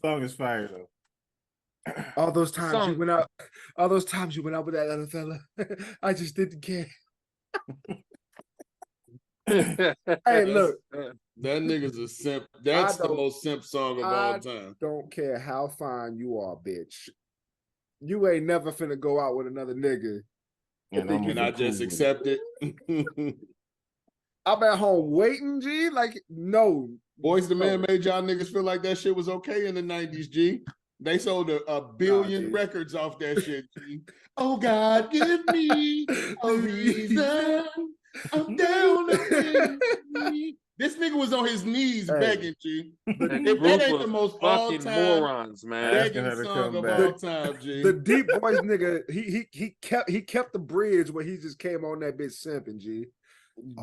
song is fire though. All those times Song. you went out, all those times you went out with that other fella, I just didn't care. Hey, look, That nigga's a simp. That's the most simp song of all time. Don't care how fine you are, bitch. You ain't never finna go out with another nigga. And I just accept it. I'm at home waiting, G. Like, no. Boys the Man made y'all niggas feel like that shit was okay in the 90s, G. They sold a billion records off that shit, G. Oh, God, give me a reason. I'm down to me. This nigga was on his knees begging, G. If that ain't the most fucking morons, man. begging song of all time, G. The Deep Voice nigga, he kept the bridge when he just came on that bitch simping, G.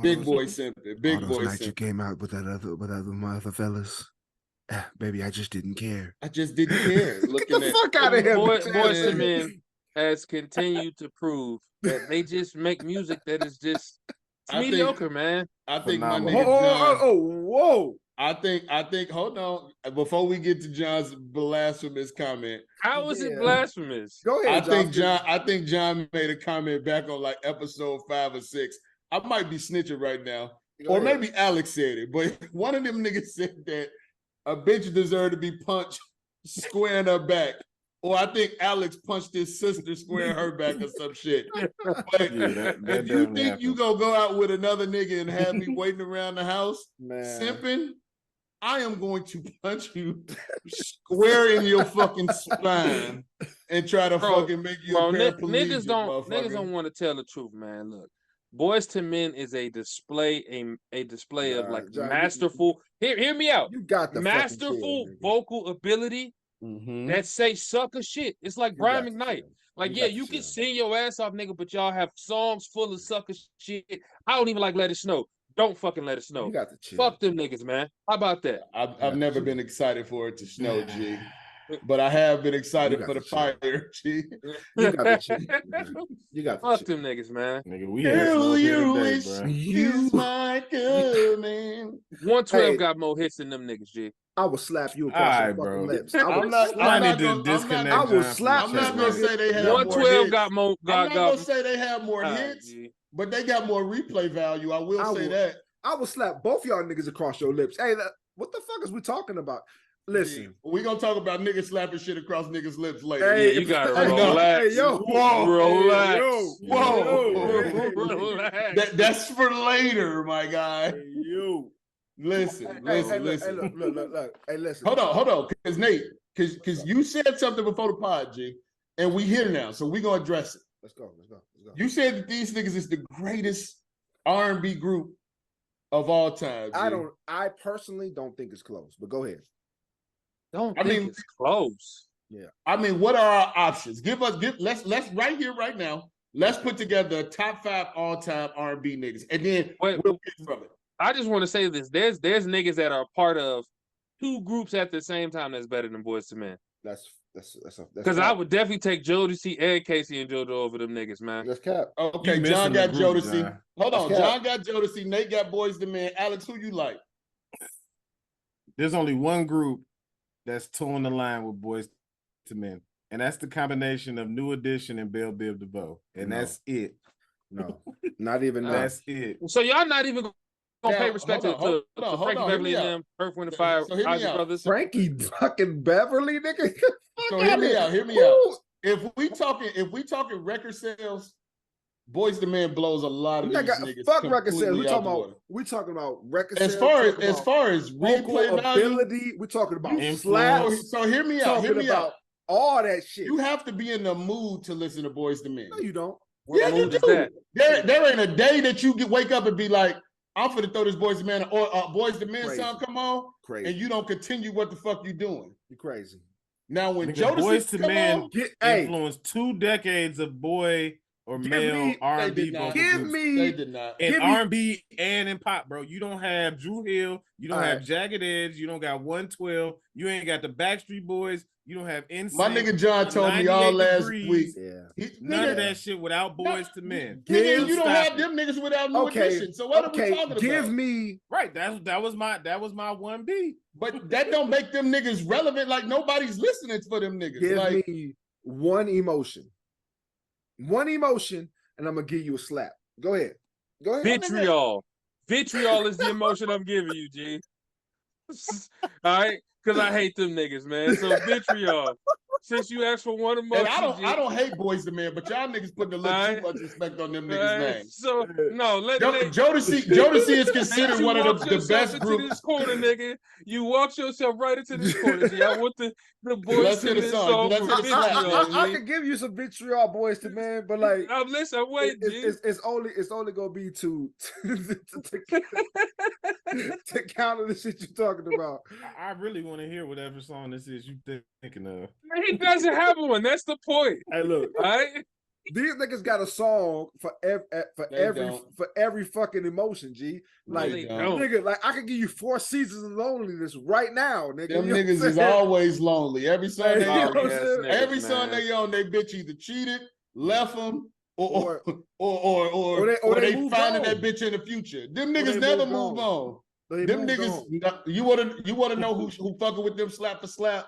Big boy simping. Big boy nights simping. you came out with other fellas. Baby, I just didn't care. I just didn't care. Get the fuck out of here. Boys to Men has continued to prove that they just make music that is just mediocre, man. I think my nigga John, whoa. I think, hold on. Before we get to John's blasphemous comment. How is it blasphemous? Go ahead, I think John made a comment back on like episode 5 or 6. I might be snitching right now. Or maybe Alex said it, but one of them niggas said that a bitch deserved to be punched square in her back. Or I think Alex punched his sister square in her back or some shit. But if you think you gonna go out with another nigga and have me waiting around the house simping, I am going to punch you square in your fucking spine and try to fucking make you a paraplegic, niggas don't want to tell the truth, man. Look, Boys to Men is a display of like John, masterful. Hear me out. You got the masterful vocal ability. That say sucker shit. It's like Brian McKnight. Like, you can sing your ass off, nigga, but y'all have songs full of sucker shit. I don't even like Let It Snow. Don't fucking let it snow. You got the chill. Fuck them niggas, man. How about that? I've never been excited for it to snow, G. But I have been excited for the fire, G. You got the chill. You got the fuck them niggas, man. Nigga, we you my good man. 112 got more hits than them niggas, G. I will slap you across your fucking lips. I'm not gonna say they have 112 got more. I'm not gonna say they have more hits, but they got more replay value. I will say that. I will slap both y'all niggas across your lips. Hey, what the fuck is we talking about? Listen, we're gonna talk about niggas slapping shit across niggas' lips later. Hey, you gotta relax. Hey, yo, relax. Relax. That's for later, my guy. Hey, you. Listen. Look. Hey, listen. Hold on, because Nate, because you said something before the pod, G, and we here now, so we're gonna address it. Let's go. You said that these niggas is the greatest R&B group of all time. G. I personally don't think it's close, but go ahead. It's close. Yeah. I mean, what are our options? Let's right here, right now. Let's put together a top 5 all-time R&B niggas, and then we'll get from it. I just want to say this: there's niggas that are part of 2 groups at the same time that's better than Boys to Men. That's because I would definitely take Jodeci and Casey and JoJo over them niggas, man. That's cap. Okay, John got Jodeci. Hold on, John got Jodeci. Nate got Boys to Men. Alex, who you like? There's only one group that's towing the line with Boys to Men, and that's the combination of New Edition and Belle Biv DeVoe, and that's it. No, not even that. That's it. So y'all not even gonna pay respect to Frankie Beverly and them, Earth, Wind, and Fire, Ozzy Brothers. Frankie fucking Beverly, nigga. So hear me out. If we talking record sales, Boys to Men blows a lot of these niggas. Fuck record sales. We talking about record sales. As far as replay value, we're talking about slaps. So hear me out. All that shit. You have to be in the mood to listen to Boys to Men. No, you don't. Yeah, you do. There ain't a day that you wake up and be like, I'm finna throw this Boys to Men or Boys to Men song come on, and you don't continue what the fuck you doing. You crazy. Now when Jodeci Boys to Men influenced 2 decades of boy or Give male me- R&B They did not. vocal Give groups. me- They did not. In give me- R&B and in pop, bro. You don't have Drew Hill. You don't All have right. Jagged Edge. You don't got 112. You ain't got the Backstreet Boys. You don't have NSYNC. My nigga John told me all 98 last Degrees. week. Yeah. None of Nigga, that shit without Boys to Men. Nigga, you don't Stop have it. them niggas without New Okay. Edition. So what are we Okay. talking Give about? me. Right. That was my 1B. But that don't make them niggas relevant. Like nobody's listening for them niggas. Give like me one emotion. One emotion, and I'm gonna give you a slap. Go ahead. Go ahead. Vitriol. Vitriol is the emotion I'm giving you, G. All right, because I hate them niggas, man. So vitriol. Since you asked for one emotion, and G, I don't hate Boys to Men, but y'all niggas putting a little too much respect on them niggas' right? names. So no, let Jodeci is considered you one of walk the yourself best into groups. this corner, nigga. You walked yourself right into this corner, G. I want the Boys Let's to hear the Men song. song Let's for hear the slap, vitriol, I G. could give you some vitriol, Boys to Men, but like I'm listening. Wait, G. it's only gonna be to counter the shit you're talking about. I really want to hear whatever song this is you thinking of. He doesn't have one. That's the point. Hey, look, All right. these niggas got a song for every fucking emotion. G, like They don't. nigga, like I could give you 4 seasons of loneliness right now, nigga. Them You know what niggas I'm is saying? always lonely. Every song Hey, they you know on, what I'm saying? every song they on, they bitch either cheated, left them, or they moved finding on. that bitch in the future. Them Or niggas they never moved move on. on. They Them moved niggas, on. you wanna know who fucking with them slap for slap?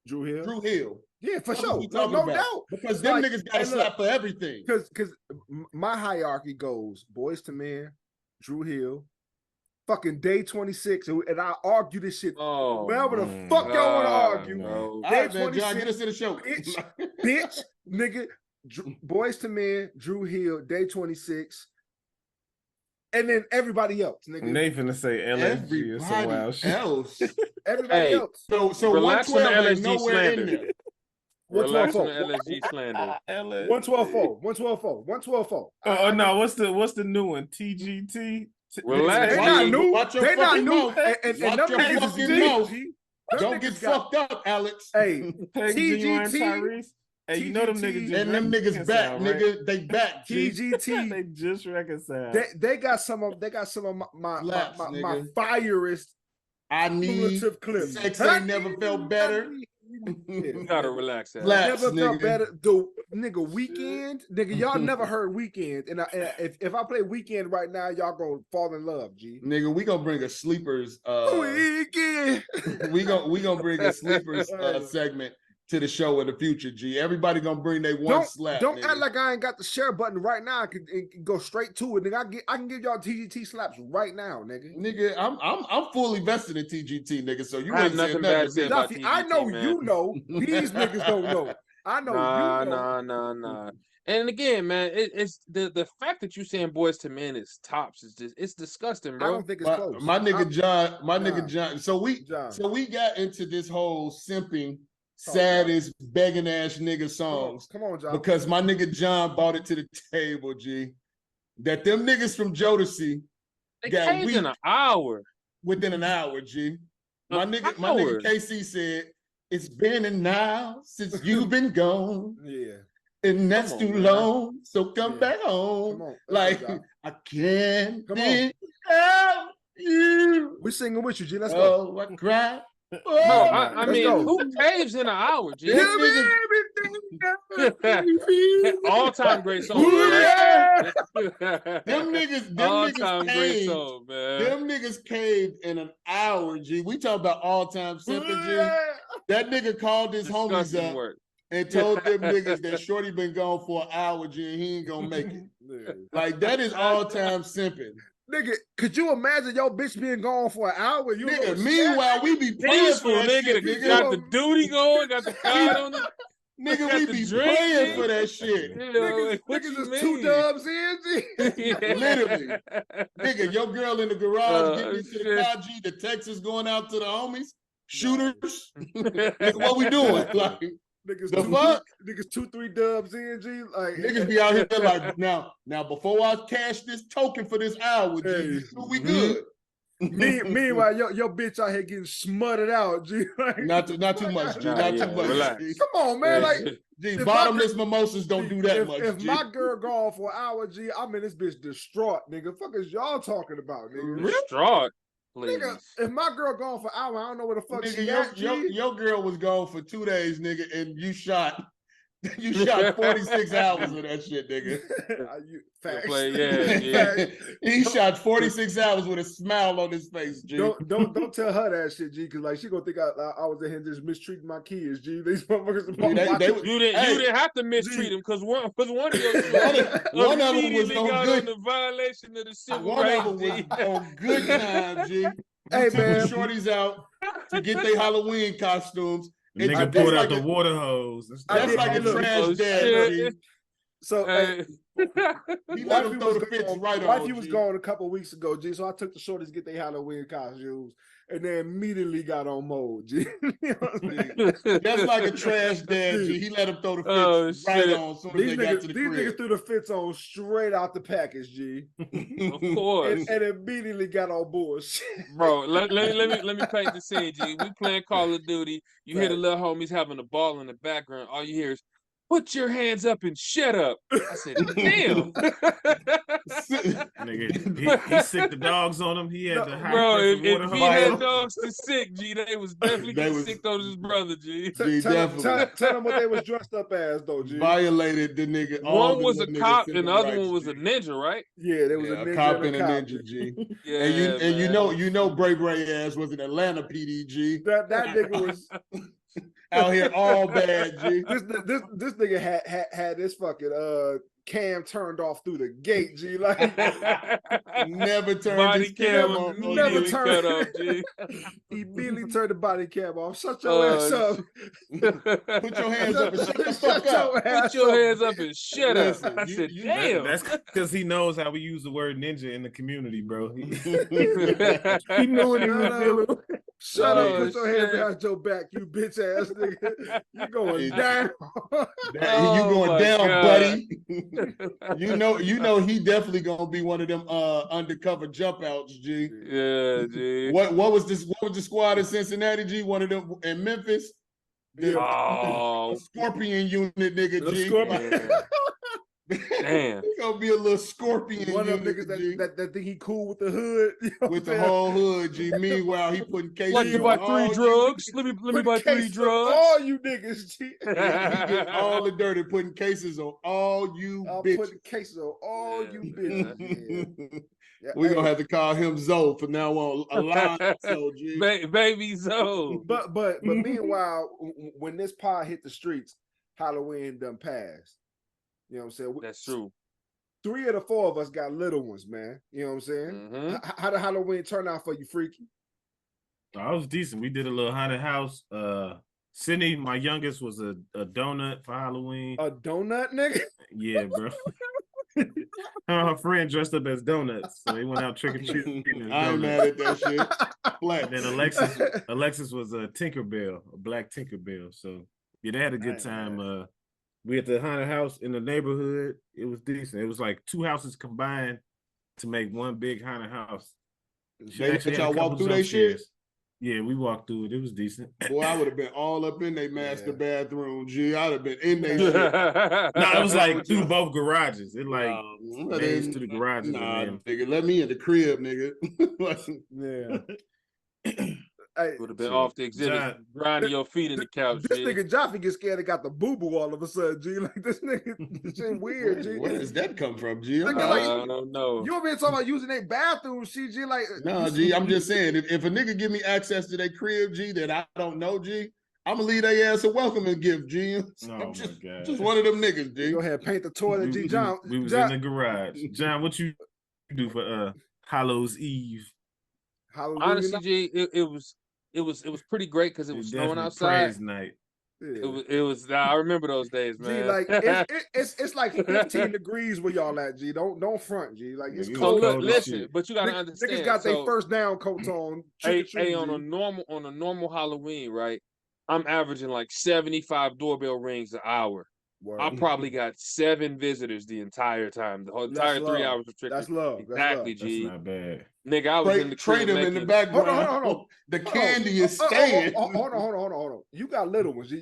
Drew Hill. Drew Hill. Yeah, for That's sure. what we No, talking no about. doubt. Because It's them like, niggas got hey, to look, slap for everything. Because my hierarchy goes Boys to Men, Drew Hill, fucking Day 26, and I argue this shit. Oh, Wherever the fuck y'all want to argue, no. All Day right, man, John, 26, get us to the show. bitch, nigga, Boys to Men, Drew Hill, Day 26, and then everybody else, nigga. They finna say LSG or some wild Everybody shit. else. Everybody Hey, else. So Relax on the 112 ain't LSG nowhere in slander. there. Relax on the 112-4. LSG slander. 112-4. 112-4. 112-4. Oh no, what's the new one? TGT. Relax, They Watch not your- new. watch your They not fucking new. mouth. And Watch them your niggas is fucking deep, mouth. G. Them Don't get niggas got- fucked up, Alex. Hey, Hey, Genuine TGT, Tyrese. Hey, you know them TGT, niggas just And them niggas back, reconciled, right? nigga. They back, G. TGT. They just reconciled. They got some of my Slaps, my nigga. firest I need cumulative clips. sex ain't never felt better. You gotta relax. Al. Slaps, Never felt nigga. better. The nigga Weekend, nigga, y'all never heard Weekend, and if I play Weekend right now, y'all gonna fall in love, G. Nigga, we gonna bring a sleepers. Weekend. we gonna bring a sleepers segment to the show in the future. G. Everybody gonna bring their one slap. Don't nigga. act like I ain't got the share button right now. I can go straight to it, nigga. I can give y'all TGT slaps right now, nigga. Nigga, I'm fully vested in TGT, nigga. So you I have ain't saying nothing bad nothing to say to me. about Duffy, I know TGT, man. you know. These niggas don't know. I know you know. Nah. And again, man, it's the fact that you saying Boys to Men is tops is just it's disgusting, I bro. don't think it's close. My nigga John, John. John. So we got into this whole simping, Talk, saddest, begging ass nigga songs Come on, John. because my nigga John brought it to the table, G. That them niggas from Jodeci They got caved weak in an hour. within an hour, G. My An nigga hour. KC said, it's been an hour since you've been gone. Yeah. And that's Come on, too man. long. So come Yeah. back home. Come on. Like, Let's go, John. I can't Come on. think of you. We singing with you, G. Let's go. Oh, I cry. No, Oh, I let's mean, go. who caves in an hour, G? Them niggas- All-time great song, Ooh, man. Them niggas All-time great caved. song, man. Them niggas caved in an hour, G. We talk about all-time simping, G. That nigga called his homies Disgusting up work. and told them niggas that Shorty been gone for an hour, G, and he ain't gonna make it. Like, that is all-time simping. Nigga, could you imagine your bitch being gone for an hour? You Nigga, know, meanwhile, we be praying Peaceful, for that nigga. shit, That nigga. got the duty going, got the card on it. Nigga, got we the be drink, praying G. for that shit. You know, niggas, what niggas you is 2 mean? dubs in, G. Yeah. Literally. Nigga, your girl in the garage getting into the shit. car, G, the text is going out to the homies. Shooters. Nigga, what we doing? Like, Niggas the 2, fuck? niggas 2-3 dubs in, G. Like Niggas be out here like, now, before I cash this token for this hour, G, Hey. we good. Meanwhile, your bitch out here getting smutted out, G. Like, Not too much, G. Not too much. Relax. G. come on, man. Like, G, if bottomless mimosas don't do that much. If G. my girl gone for an hour, G, I'm in this bitch distraught, nigga. Fuck is y'all talking about, nigga? Distraught, please. Nigga, if my girl gone for an hour, I don't know where the fuck Nigga, she at, G. your girl was gone for 2 days, nigga, and you shot 46 hours of that shit, nigga. Facts. Yeah. He shot 46 hours with a smile on his face, G. Don't tell her that shit, G, because like she gonna think I was in here just mistreating my kids, G. These motherfuckers. You didn't have to mistreat them because one of your one of them was on good. On the violation of the civil One rights. of them was on good time, G. Hey, Took man. the shorties out to get their Halloween costumes. Nigga pulled out the water hose. That's like a trash dad, G. So he let him throw the fits right on. Wifey was gone a couple weeks ago, G. So I took the shorties to get their Halloween costumes, and they immediately got on mode, G. You know what I'm saying? That's like a trash dad, G. He let him throw the fits right on. Soon as they got to the crib. These niggas threw the fits on straight out the package, G. Of course, and immediately got on board. Bro, let me paint the scene, G. We playing Call of Duty. You hear the little homies having a ball in the background. All you hear is, "Put your hands up and shut up." I said, "Damn." Nigga, he sick the dogs on him. He had the high bro. pressure water If he hose. had dogs to sick, G, they was definitely getting sick on his brother, G. Tell them what they was dressed up as, though, G. Violated the nigga. One was a cop and the other one was a ninja, right? Yeah, there was a ninja cop and a ninja, G. Yeah, and you know, Bray ass was an Atlanta PD, G. That nigga was out here all bad, G. This nigga had this fucking cam turned off through the gate, G. Like never turned body his cam on. Never turned cut off, G. He immediately turned the body cam off. Shut your ass up. Put your hands up and shut the fuck up. Put your hands up and shut Listen, up. I said, damn. That's because he knows how we use the word ninja in the community, bro. He knew what he was dealing with. Shut up, put your hands behind your back, you bitch ass nigga. You going down. You going down, God. buddy. You know he definitely gonna be one of them undercover jump outs, G. Yeah, G. What was the squad in Cincinnati, G? One of them in Memphis? The Scorpion unit, nigga, G. Scorpion. Damn. He gonna be a little Scorpion One of them unit, niggas G. that think he cool with the hood. You know With what the I'm whole hood, G. Meanwhile, he putting cases Like to on buy all 3 drugs. Let me buy 3 cases on drugs. all you niggas, G. He getting all the dirty, putting cases on all you I'm bitches. putting cases on all you bitches. Yeah, We're gonna have to call him Zoe from now on. Alonzo, G. Baby Zoe. But meanwhile, when this pod hit the streets, Halloween done passed. You know what I'm saying? That's true. 3 of the 4 of us got little ones, man. You know what I'm saying? Mhm. How did Halloween turn out for you, Freaky? I was decent. We did a little haunted house. Sydney, my youngest, was a donut for Halloween. A donut, nigga? Yeah, bro. Her friend dressed up as donuts, so they went out trick or treating. I ain't mad at that shit. Flat. And then Alexis was a Tinkerbell, a black Tinkerbell. So yeah, they had a good time. We at the haunted house in the neighborhood. It was decent. It was like 2 houses combined to make one big haunted house. Y'all walk through that shit? Yeah, we walked through it. It was decent. Boy, I would have been all up in their master bathroom, G. I'd have been in there shit. No, it was like through both garages. It like maze to the garages. Nah, nigga, let me in the crib, nigga. Yeah. Hey, would have been off the exhibit, grinding your feet in the couch. This nigga Jaffe gets scared and got the boo-boo all of a sudden, G. Like this nigga, this shit weird, G. Where does that come from, G? I don't know. You over here talking about using their bathroom, G. Like no, G. I'm just saying, if a nigga give me access to their crib, G, that I don't know, G, I'm gonna leave their ass a welcoming gift, G. I'm just one of them niggas, G. Go ahead, paint the toilet, G. John. We was in the garage. John, what you do for Hallows Eve? Honestly, G, it was pretty great because it was snowing outside. Praise night. Yeah. It was. I remember those days, man. G, like it's like 15 degrees where y'all at, G. Don't front, G. Like it's Yeah, cold. So look, listen, but you gotta understand. Niggas got their first down coats on. Hey, on a normal Halloween, right? I'm averaging like 75 doorbell rings an hour. I probably got 7 visitors the entire time. The whole entire 3 hours of trick. That's love. Exactly, G. That's not bad. Nigga, I was in the crib trade him in the background. Hold on. The candy is staying. Hold on. You got little ones.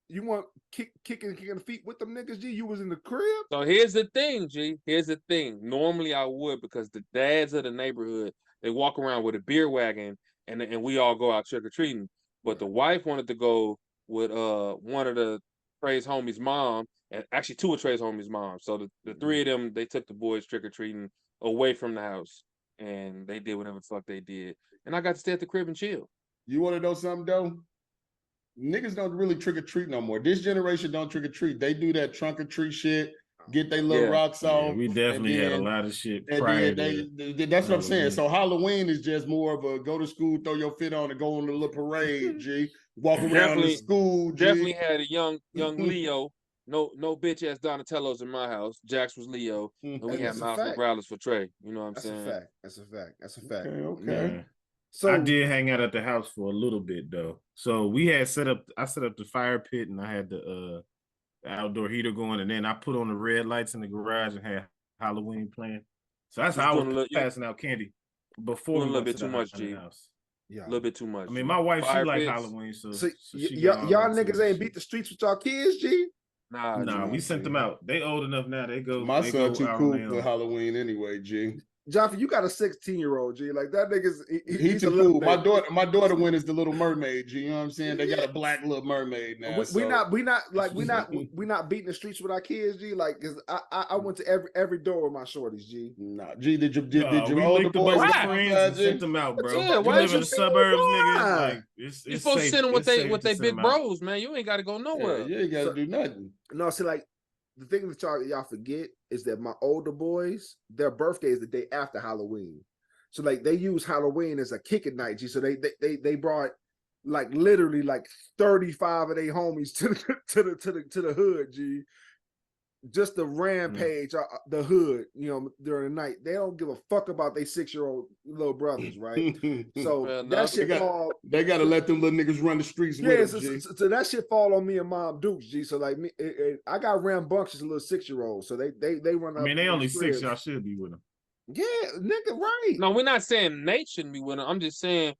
You want kicking the feet with them niggas, G? You was in the crib? So here's the thing, G. Here's the thing. Normally I would, because the dads of the neighborhood, they walk around with a beer wagon and we all go out trick-or-treating. But the wife wanted to go with one of the Trey's homies' mom, and actually 2 of Trey's homies' mom. So the 3 of them, they took the boys trick-or-treating away from the house, and they did whatever the fuck they did. And I got to stay at the crib and chill. You want to know something, though? Niggas don't really trick-or-treat no more. This generation don't trick-or-treat. They do that trunk-or-treat shit, get their little rocks off. Yeah, we definitely had a lot of shit prior that's what I'm saying. So Halloween is just more of a go to school, throw your fit on, and go on a little parade, G. Walk around the school, G. Definitely had a young Leo. No bitch ass Donatello's in my house. Jax was Leo, and we had Miles Morales for Trey. You know what I'm saying? That's a fact. Okay. Yeah. So I did hang out at the house for a little bit though. So we had I set up the fire pit, and I had the outdoor heater going, and then I put on the red lights in the garage and had Halloween playing. So that's how I was passing out candy before. A little bit too much, G. Yeah, a little bit too much. I mean, my wife, she like Halloween, so y'all niggas ain't beat the streets with y'all kids, G. Nah, we sent them out. They old enough now. They go. My son too cool for Halloween anyway, G. Jaffe, you got a 16-year-old, G. Like that nigga's he's too cool. My daughter went as the Little Mermaid, G. You know what I'm saying? They got a black Little Mermaid now. We not beating the streets with our kids, G. Like, cause I went to every door with my shorties, G. Nah, G. Did you older boys friends and sent them out, bro? Yeah, why live in the suburbs, nigga? Like, it's you supposed to send them with they big bros, man. You ain't got to go nowhere. Yeah, you ain't got to do nothing. No, see, like, the thing that y'all forget is that my older boys, their birthday is the day after Halloween. So like they use Halloween as a kicking night, G. So they brought like literally like 35 of their homies to the hood, G. Just the rampage, the hood, you know, during the night. They don't give a fuck about their 6-year-old little brothers, right? So that shit they gotta let them little niggas run the streets with them, so that shit fall on me and Mom Dukes, G. So like me, I got rambunctious little 6-year-olds, so they run up. I mean, they only 6. Y'all should be with them. Yeah, nigga, right? No, we're not saying Nate shouldn't be with them. I'm just saying,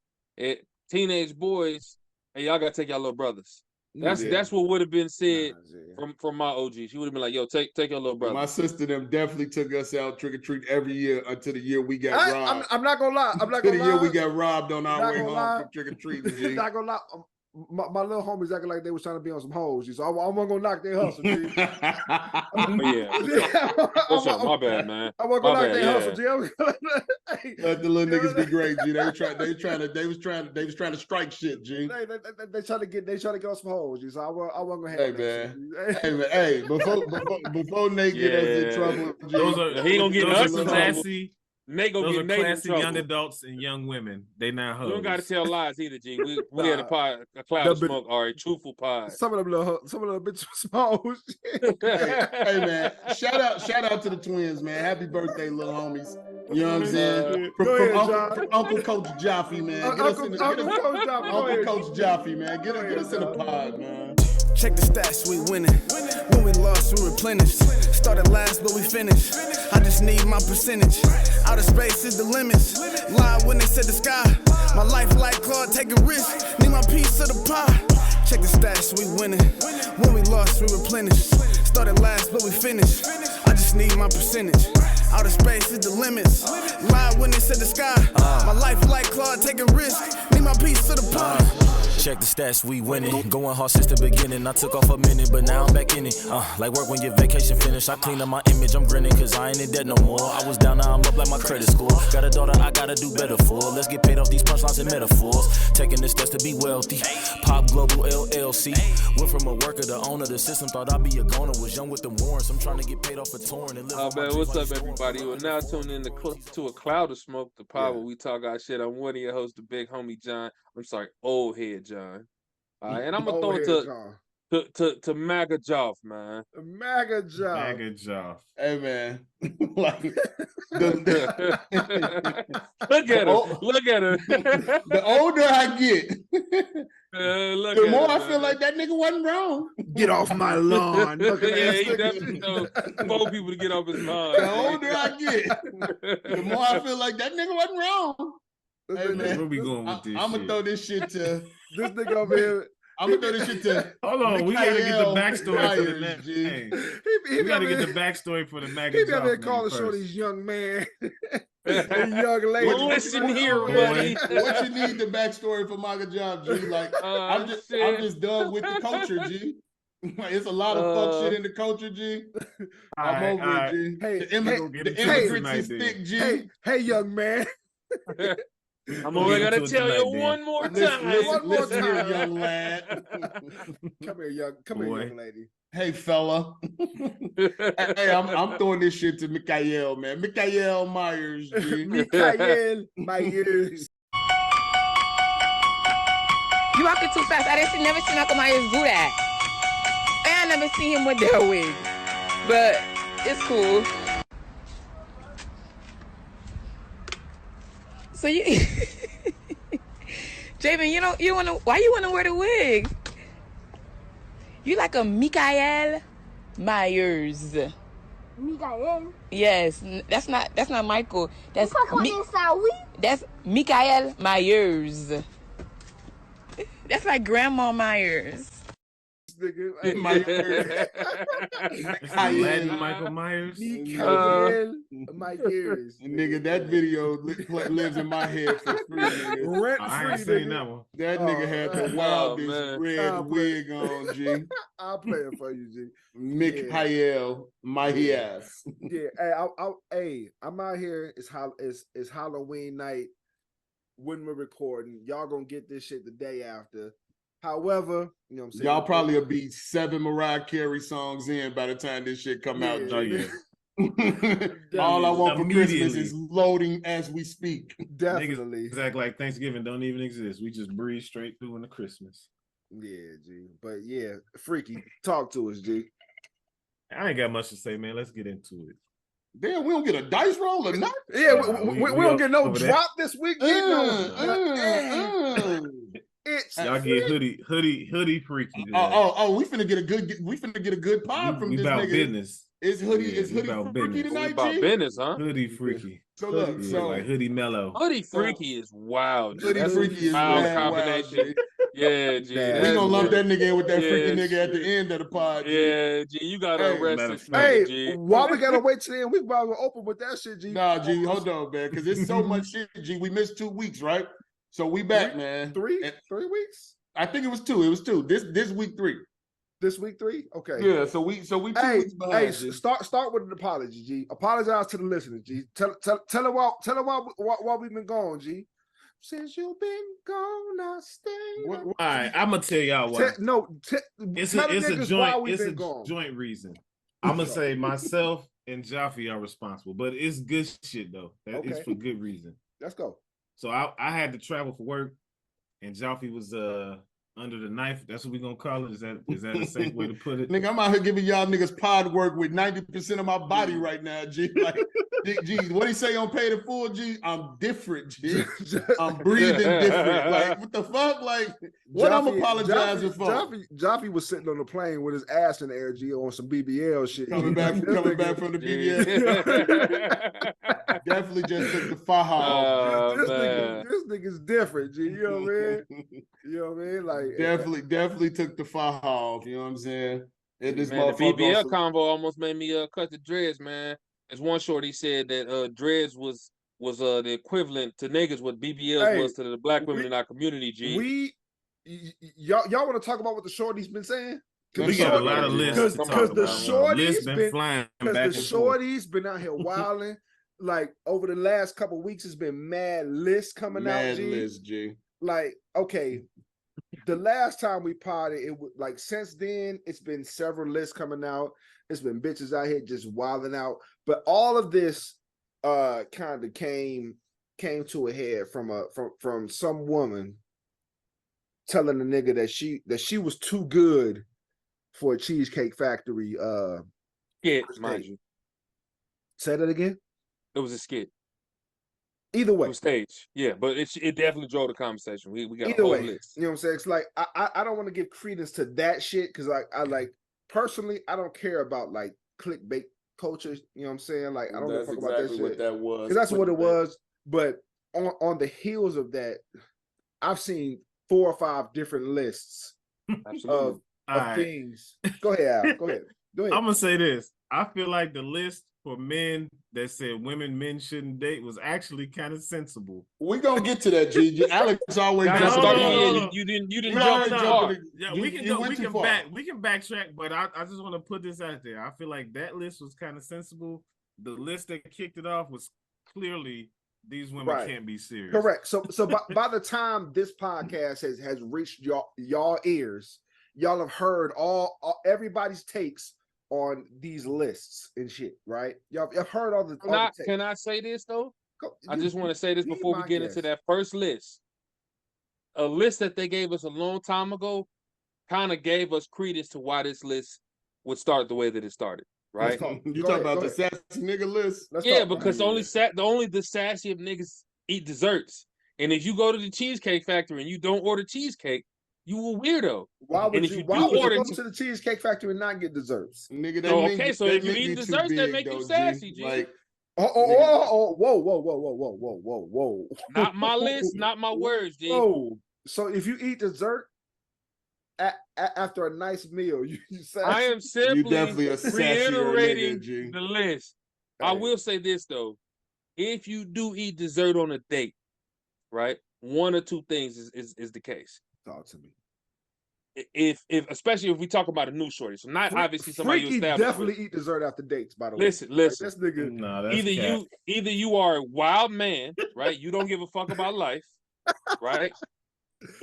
teenage boys, hey, y'all gotta take y'all little brothers. That's what would have been said from my OG. She would have been like, "Yo, take your little brother." My sister them definitely took us out trick or treat every year until the year we got robbed. I'm not gonna lie. The year we got robbed on our way home from trick or treating. Not gonna lie. My little homies acting like they was trying to be on some hoes, so I wasn't gonna knock their hustle. G. My bad, man. I wasn't gonna knock their hustle. G. Let the little niggas be great, G. They was trying to strike shit, G. They trying to get on some hoes, G. So I wasn't gonna have that. Hey, before Nate get us in trouble, G, he gonna get us in classy. Nate gonna get Nate in trouble. Young adults and young women. They not hoes. You don't gotta tell lies either, G. We had a cloud of smoke or a truthful pod. Some of them bitches small. Hey man, shout out to the twins, man. Happy birthday, little homies. You know what I'm saying? From Uncle Coach Jaffe, man. Uncle Coach Jaffe, man. Get us in the pod, man. Check the stats, we winning. When we lost, we replenished. Started last, but we finished. I just need my percentage. Outer space is the limits. Lied when they said the sky. My life like Claude, taking risks. Need my piece of the pie. Check the stats, we winning. When we lost, we replenished. Started last, but we finished. I just need my percentage. Outer space is the limits. Lied when they said the sky. My life like Claude, taking risks. Need my piece of the pie. Check the stats, we winning. Going hard since the beginning. I took off a minute, but now I'm back in it. Like work when your vacation finished. I clean up my image, I'm grinning, cause I ain't in debt no more. I was down, now I'm up like my credit score. Got a daughter I gotta do better for. Let's get paid off these punchlines and metaphors. Taking the steps to be wealthy. Pop Global LLC. Went from a worker to owner. The system thought I'd be a goner. Was young with the warrants. I'm trying to get paid off for touring. And live man, what's up, everybody? We're now tuned in to a cloud of smoke, the pod where we talk our shit. I'm one of your hosts, the big homie John. I'm sorry, old head John. And I'm gonna throw it to MAGA Joff, man. MAGA Joff. Hey man, like look at her. The older I get, the more I feel like that nigga wasn't wrong. Get off my lawn. Yeah, he definitely told 4 people to get off his lawn. The older I get, the more I feel like that nigga wasn't wrong. Hey, man, Where we going with this? I'm gonna throw this shit to This nigga over here. I'm gonna throw this shit to. Hold on, we gotta get the backstory for the Myers, next. G. Hey, He we gotta get the backstory for the He magazine. be out there calling Shorty's young man, and young lady. Well, listen here, Boy. buddy. What you need the backstory for Maka Job, G? Like I'm just done with the culture, G. It's a lot of fuck shit in the culture, G. I'm over it, G. Hey, the immigrants is thick, G. hey, young man. I'm only gonna tell you one more time. One more Listen here, time. young lad. Come here, young lady. Hey, fella. Hey, I'm throwing this shit to Mikael, man. Mikael Myers, G. Mikael Myers. You walking too fast. I never seen Michael Myers do that. And I never seen him with their wig. But it's cool. So you Javen, why you wanna wear the wig? You like a Mikael Myers. Mikael. Yes, that's not Michael. That's that's Mikael Myers. That's like Grandma Myers. Nigga, Latin Michael Myers. Mikael Myers. Nigga, that video lives in my head for free, nigga. Rent I ain't free, seen nigga. that one. That nigga had the wildest man. red wig on, G. I'll play it for you, G. Mikael Myers. Yeah, hey, I'm out here. It's Halloween night when we're recording. Y'all gonna get this shit the day after. However, you know what I'm saying? Y'all probably will be 7 Mariah Carey songs in by the time this shit come out. Oh yeah. All I want for Christmas Immediately. is loading as we speak. Definitely. Niggas act like Thanksgiving don't even exist. We just breeze straight through into Christmas. Yeah, G. But yeah, Freaky, talk to us, G. I ain't got much to say, man. Let's get into it. Damn, we don't get a dice roll or nothing. Yeah, we we don't get no over that. drop this week. G. It's Y'all get hoodie freaky. today. We finna get a good pod from we this about nigga. business. Is hoodie Yeah, is we hoodie about freaky business. We tonight, about G? business, huh? Hoodie freaky. So look, Yeah, so like hoodie mellow. Hoodie freaky is wild. G. hoodie That's freaky is a wild mad wild, combination. G. Yeah, G. Yeah, We that's gonna lump good. that nigga in with that freaky Yeah, nigga at the shit. end of the pod. G. Yeah, G. You gotta Hey, arrest matter this of fact. hey, nigga, G. why we gotta wait till the end? We probably will open with that shit, G. Nah, G, hold on, man, because there's so much shit, G. We missed 2 weeks, right? So we back, man. 3 And 3 weeks. I think it was 2. It was 2. This week 3. This week 3. Okay. Yeah, so we 2 Hey, weeks behind. hey, G. start with an apology, G. Apologize to the listeners, G. Tell them why we've been gone, G. Since you've been gone, I stay. All right, I'm gonna tell y'all why. It's tell a the it's a niggas why joint we it's a been gone. joint reason. I'm gonna say myself and Jaffe are responsible, but it's good shit though. That is Okay. for good reason. Let's go. So I had to travel for work, and Jaffe was under the knife. That's what we gonna call it. Is that a safe way to put it? Nigga, I'm out here giving y'all niggas pod work with 90% of my body right now, G. Like, G, what he say on Paid in Full, G? I'm different, G. I'm breathing different. Like, what the fuck? Like, what I'm apologizing for? Jaffe was sitting on the plane with his ass in the air, G, on some BBL shit. Coming back from the BBL. Definitely just took the faja off. This nigga's different, G. You know what I mean? You know what I mean? Like Definitely took the faja off. You know what I'm saying? And this Man, the motherfucker BBL also- convo almost made me cut the dreads, man. As one shorty said that dreads was the equivalent to niggas what BBLs was to the black women in our community, G. Y'all want to talk about what the shorty's been saying? We got a lot of lists to talk because the about. shorty's Lists been flying because back the and forth. shorty's been out here wilding. Like over the last couple of weeks, it's been mad lists coming out. G. list, G. Like, okay, the last time we potted, it was like since then, it's been several lists coming out. It's been bitches out here just wilding out. But all of this kind of came to a head from some woman telling the nigga that she was too good for a Cheesecake Factory Skit, first mind date. you. Say that again. It was a skit. Either way, stage, yeah, but it definitely drove the conversation. We got either a whole way, list. you know what I'm saying? It's like I don't want to give credence to that shit because I like personally I don't care about like clickbait culture. You know what I'm saying? Like I don't give a fuck about that shit. What that was. Because that's what it was. But on the heels of that, I've seen 4 or 5 different lists of things. Go ahead, Al. Go ahead. I'm gonna say this. I feel like the list for men that said men shouldn't date was actually kind of sensible. We're gonna get to that, G. Alex always you didn't jump too far. Yeah, we can go, we can backtrack, but I just want to put this out there. I feel like that list was kind of sensible. The list that kicked it off was clearly these women can't be serious. Correct. So by the time this podcast has reached y'all ears, y'all have heard all everybody's takes on these lists and shit, right? Y'all heard all the takes. Can I say this though? I just want to say this before we get into that first list. A list that they gave us a long time ago kind of gave us credence to why this list would start the way that it started, right? You talking about the sassy nigga list? Because only the sassy of niggas eat desserts. And if you go to the Cheesecake Factory and you don't order cheesecake, you a weirdo. Why would you go to the Cheesecake Factory and not get desserts? Nigga, so if you eat desserts, that make you sassy, G. Like, whoa. Not my list, not my words, G. Whoa. So if you eat dessert after a nice meal, you sassy. I am simply reiterating the list. Hey. I will say this though. If you do eat dessert on a date, right? One or two things is the case. Talk to me. If especially if we talk about a new shorty, so not obviously somebody you established. Definitely eat dessert after dates. By the way, listen. Like, this nigga, either you are a wild man, right? You don't give a fuck about life, right?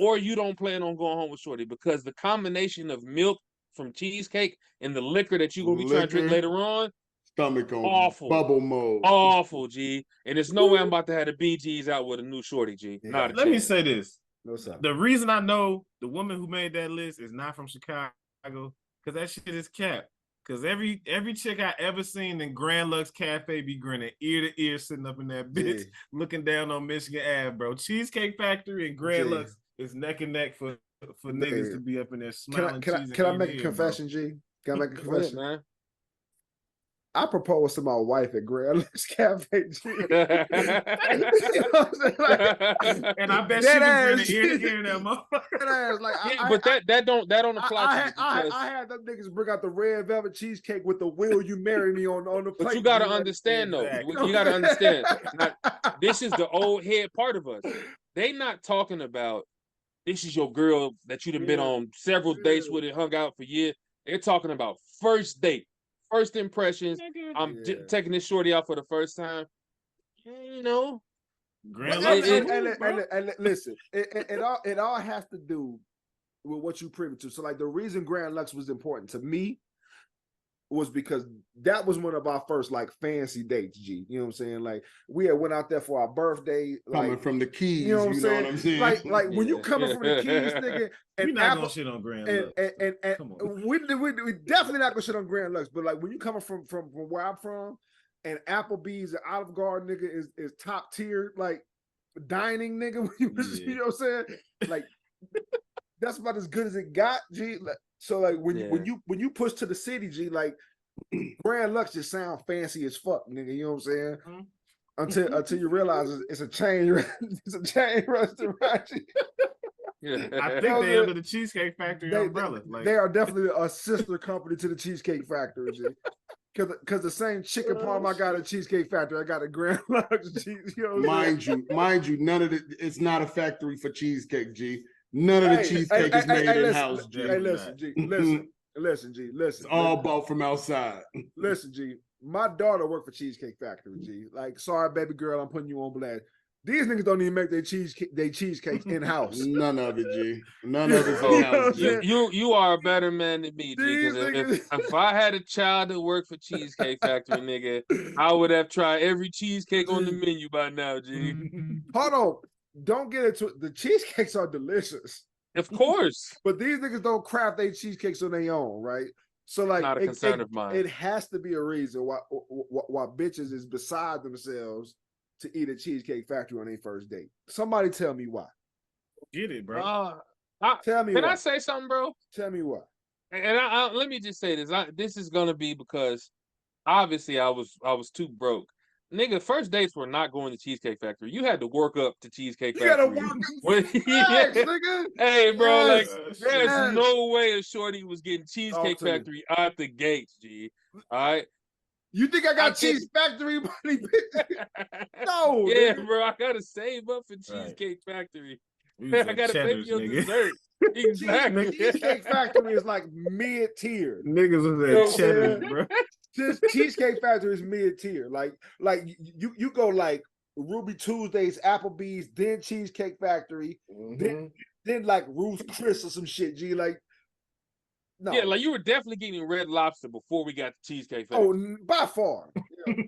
Or you don't plan on going home with shorty because the combination of milk from cheesecake and the liquor that you're gonna be trying to drink later on, stomach on awful, bubble mode, awful, G. And there's no way I'm about to have the BGs out with a new shorty, G. Yeah. Let me say this. No, sir. The reason I know the woman who made that list is not from Chicago, because that shit is cap. Because every chick I ever seen in Grand Lux Cafe be grinning ear to ear, sitting up in that bitch, looking down on Michigan Ave, bro. Cheesecake Factory and Grand Lux is neck and neck for niggas to be up in there smiling. Can I make a confession, G? Can I make a confession, man? I proposed to my wife at Grand Lux Cafe. And I bet she was grinning ear that motherfucker. But that don't apply. I had them niggas bring out the red velvet cheesecake with the "Will you marry me" on the plate. But you gotta understand though. You gotta understand. Now, this is the old head part of us. They not talking about this is your girl that you done been on several dates with and hung out for years. They're talking about first date. First impressions. I'm taking this shorty out for the first time. You know, and listen, it all has to do with what you privy to. So, like, the reason Grand Lux was important to me was because that was one of our first like fancy dates. G, you know what I'm saying? Like, we had went out there for our birthday, coming from the Keys. You know what I'm saying? Like when you coming from the Keys, nigga. And we not gonna shit on Grand Lux. And we definitely not gonna shit on Grand Lux. But like when you coming from where I'm from, and Applebee's and Olive Garden, nigga, is top tier like dining, nigga. You know what I'm saying? Like that's about as good as it got, G. Like, so like when you push to the city, G, like Grand Lux just sound fancy as fuck, nigga. You know what I'm saying? Mm-hmm. Until you realize it's a chain restaurant. I think they're under the Cheesecake Factory umbrella. They are definitely a sister company to the Cheesecake Factory, G. Because the same chicken parm I got at Cheesecake Factory, I got a Grand Lux. G, you know mind you, none of it's not a factory for cheesecake, G. None of the cheesecake is made in-house, G. Hey, listen, G. Listen, G. Listen. It's all bought from outside. Listen, G. My daughter worked for Cheesecake Factory, G. Like, sorry, baby girl, I'm putting you on blast. These niggas don't even make their cheesecakes in-house. None of it, G. None of it's in-house. You are a better man than me, G. If I had a child that worked for Cheesecake Factory, nigga, I would have tried every cheesecake on the menu by now, G. Hold on. Don't get into it. The cheesecakes are delicious. Of course. But these niggas don't craft their cheesecakes on their own, right? So like not a concern of mine. It has to be a reason why bitches is beside themselves to eat at Cheesecake Factory on their first date? Somebody tell me why. Get it, bro. Tell me Can why. I say something, bro? Tell me why. And I let me just say this. This is gonna be because obviously I was too broke. Nigga, first dates were not going to Cheesecake Factory. You had to work up to Cheesecake You Factory. gotta work up. Yes, nigga. Hey, bro, Yes, like there's yes. no way a shorty was getting Cheesecake to me. Factory out the gates, G. All right. You think I got I Cheese Factory money? No. Yeah, nigga. bro, I gotta save up for Cheesecake Factory. We was I at gotta pay for Cheddar's, your nigga. dessert. Exactly. Cheesecake Factory is like mid-tier. Niggas was You know at what I'm Cheddar's, saying? bro. Just Cheesecake Factory is mid-tier. Like you go like Ruby Tuesdays, Applebee's, then Cheesecake Factory, then like Ruth's Chris or some shit. G, like no. Yeah, like you were definitely getting Red Lobster before we got to Cheesecake Factory. Oh, by far.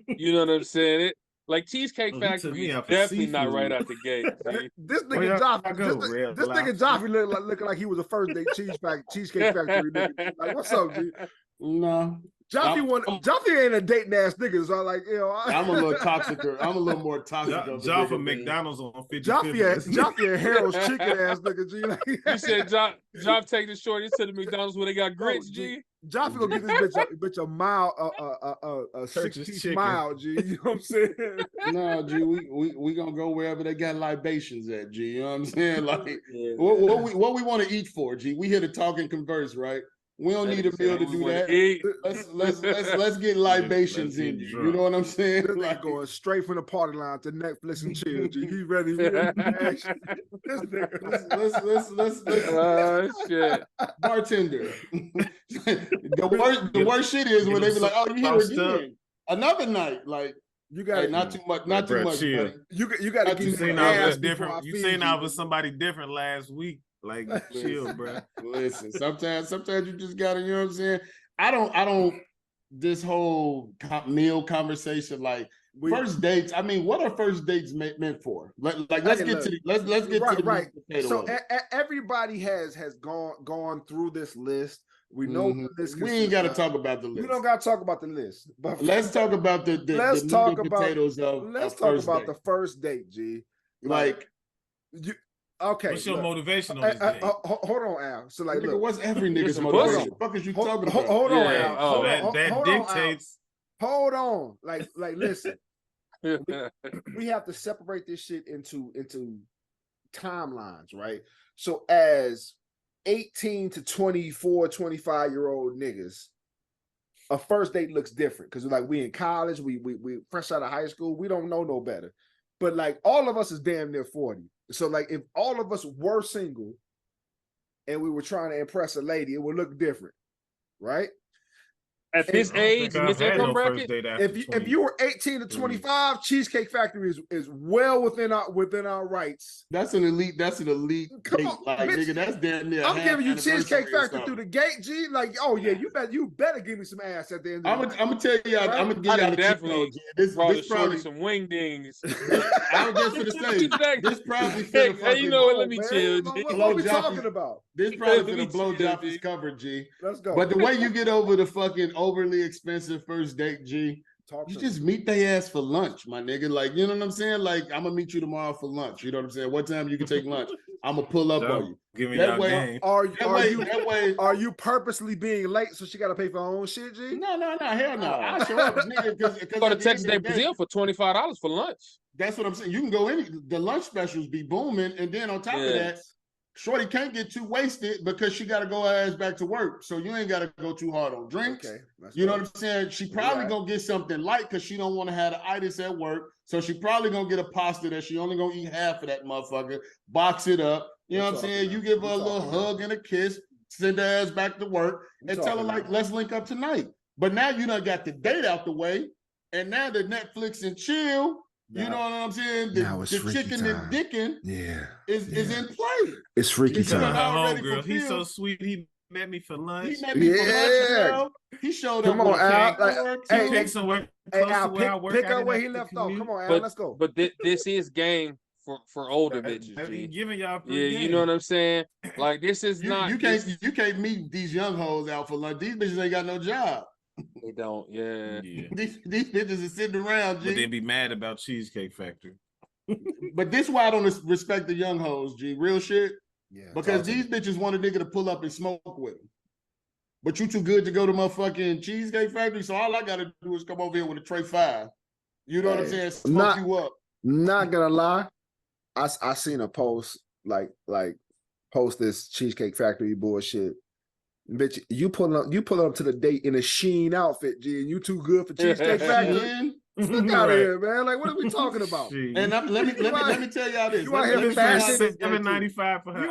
You know what I'm saying? Like Cheesecake Oh, he took Factory me is out for definitely not seafood. right out the gate. G. This Where nigga y'all Joffrey, go, this Red nigga Lobster? Joffrey looking like he was a first date Cheesecake Factory nigga. Like, what's up, G? No. Joffrey ain't a dating ass nigga, so like, you know, I'm a little toxicer. I'm a little more toxic. Joff from McDonald's on 55th. Joffrey and Harold's chicken ass nigga, G. Like, You said Joff take the shorty to the McDonald's where they got grits, G. Joffrey gonna get this bitch a mile, a 6-piece mile, G. You know what I'm saying? No, G, we gonna go wherever they got libations at, G. You know what I'm saying? Like, what we want to eat for, G? We here to talk and converse, right? We don't need a meal to do that. Let's get libations in you. You know what I'm saying? This Like, nigga going straight from the party line to Netflix and chill. G. He ready. This nigga. let's shit. Bartender. the worst shit is when they be like, "Oh, you here again? Another night?" Like, you got hey, not too much. Not too much. Chill. Buddy. You got to You keep saying your I ass was before I different. You feed saying I was somebody different last week. Like, chill, bro. Listen, sometimes you just gotta, you know what I'm saying? I don't. This whole meal conversation, like first dates. I mean, what are first dates meant for? Let's get to the right. potato So everybody has gone through this list. We know what this. We ain't got to talk about the list. We don't got to talk about the list. But let's talk about the potatoes of let's talk about the first date, G. Like you. Okay. What's your motivation on this date? Hold on, Al. So like, look, what's every nigga's motivation? What the fuck is you talking about? Hold on, Al. That dictates. Hold on. Like, listen. we have to separate this shit into timelines, right? So as 18 to 24, 25-year-old niggas, a first date looks different because like we in college, we fresh out of high school, we don't know no better. But like all of us is damn near 40. So like if all of us were single and we were trying to impress a lady, it would look different, right? At this age, in this income bracket, if you were 18 to 25, Cheesecake Factory is well within our rights. That's an elite. Come on, like, bitch, nigga, that's damn near. I'm giving you Cheesecake Factory through the gate, G. Like, oh yeah, you better give me some ass at the end. I'm gonna tell you, right? I'm gonna give you definitely this probably some wingdings. I was just gonna say this probably. Hey, you know what? Let me chill. What are we talking about? This probably gonna blow Joffrey's cover, G. Let's go. But the way you get over the fucking overly expensive first date, G, you just meet their ass for lunch, my nigga. Like, you know what I'm saying? Like, I'm gonna meet you tomorrow for lunch. You know what I'm saying? What time you can take lunch? I'm gonna pull up on you. Give me that way. Are you purposely being late so she got to pay for her own shit, G? No, hell no. I'll show up, nigga. Go to Texas Day Brazil for $25 for lunch. That's what I'm saying. You can go the lunch specials be booming, and then on top of that, shorty can't get too wasted because she got to go her ass back to work. So you ain't got to go too hard on drinks. Okay, you know what I'm saying? She probably gonna get something light because she don't want to have the itis at work. So she probably gonna get a pasta that she only gonna eat half of that motherfucker. Box it up. You know what I'm saying? You give her a little hug and a kiss, send her ass back to work, and tell her like, let's link up tonight. But now you done got the date out the way, and now the Netflix and chill. You know what I'm saying? The chicken and dicking is in play. It's freaky time. Homegirl, he's so sweet. He met me for lunch. He met me for lunch, bro. He showed up. Come on, Al. Hey, somewhere. Al, pick up where he left off. Come on, Al, let's go. But this is game for older bitches. G. Giving y'all you know what I'm saying? Like this is not. You can't meet these young hoes out for lunch. These bitches ain't got no job. They don't. Yeah. These bitches are sitting around, G. But they'd be mad about Cheesecake Factory. But this why I don't respect the young hoes, G. Real shit. Yeah, Because these bitches want a nigga to pull up and smoke with them. But you too good to go to motherfucking Cheesecake Factory, so all I gotta do is come over here with a tray 5. You know what I'm saying? Smoke you up. Not gonna lie, I seen a post like post this Cheesecake Factory bullshit. Bitch, you pull up to the date in a Sheen outfit, G, and you too good for Cheesecake Factory. Look out of here, man. Like, what are we talking about? And let me tell y'all this. You out here fashion $7.95 for her.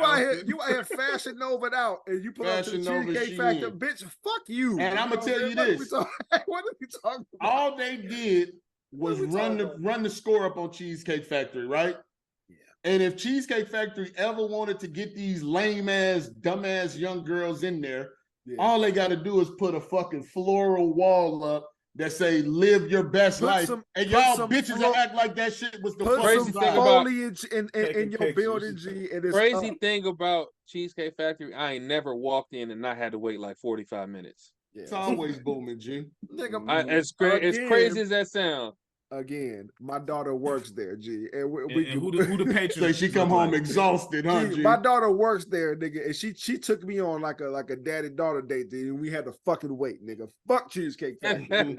You out here Fashion Nova out, and you put up to the Cheesecake Factory, bitch. Fuck you. And I'm gonna tell you this. What are we talking about? All they did was run the score up on Cheesecake Factory, right? Yeah. And if Cheesecake Factory ever wanted to get these lame ass, dumb ass young girls in there, all they got to do is put a fucking floral wall up that say "Live your best life," and y'all bitches will act like that shit was the crazy thing about foliage in your building, G. And crazy thing about Cheesecake Factory, I ain't never walked in and not had to wait like 45 minutes. Yeah. It's always booming, G. As crazy as that sounds. Again, my daughter works there, G. And who the patrons? So she come home exhausted, huh, G? My daughter works there, nigga, and she took me on like a daddy-daughter date, dude, and we had to fucking wait, nigga. Fuck Cheesecake Factory.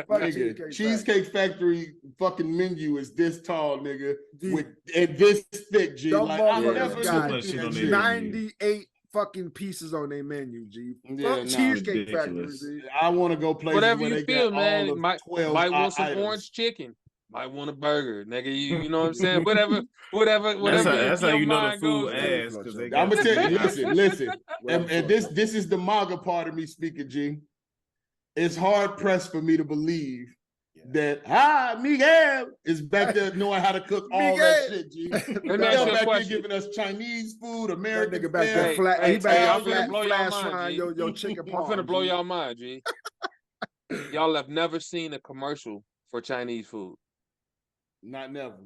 Fuck Cheesecake Factory fucking menu is this tall, nigga, and this thick, G. Like, I never got 98 fucking pieces on their menu, G. Fuck Cheesecake Factory, G. I want to go places whatever where you they feel, got man. all Might want some items. orange chicken. Might want a burger, nigga. You know what I'm saying? Whatever. That's how you know the food goes. ass. I'm gonna tell you, listen, and this is the MAGA part of me speaking, G. It's hard pressed for me to believe that Miguel is back there knowing how to cook all that shit, G. Miguel back here giving us Chinese food, American that nigga back there flat. He back there flash frying your chicken palm. I'm finna blow y'all mind, G. Y'all have never seen a commercial for Chinese food. Not never.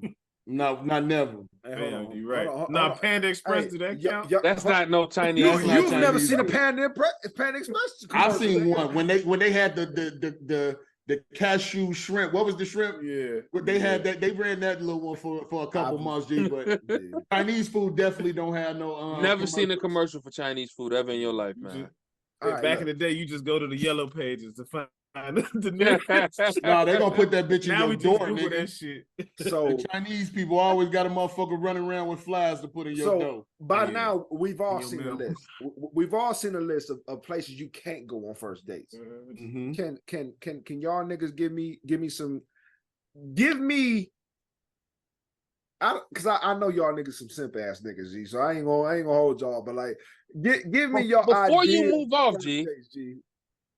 No, not never. Hey, you're right. Now, Panda Express, do that count? That's not no Chinese. You've never seen a Panda Express? I've seen one when they had the cashew shrimp. What was the shrimp? Yeah. They had that. They ran that little one for a couple months, G. But Chinese food definitely don't have no. Never seen a commercial for Chinese food ever in your life, man. Back in the day, you just go to the yellow pages to find the No, they gonna put that bitch in your door, nigga. That shit. So the Chinese people always got a motherfucker running around with flies to put in your door. By now, we've all seen a list. We've all seen a list of places you can't go on first dates. Mm-hmm. Can y'all niggas give me because I know y'all niggas some simp ass niggas, G. So I ain't gonna hold y'all, but like give me your before idea you move off, G.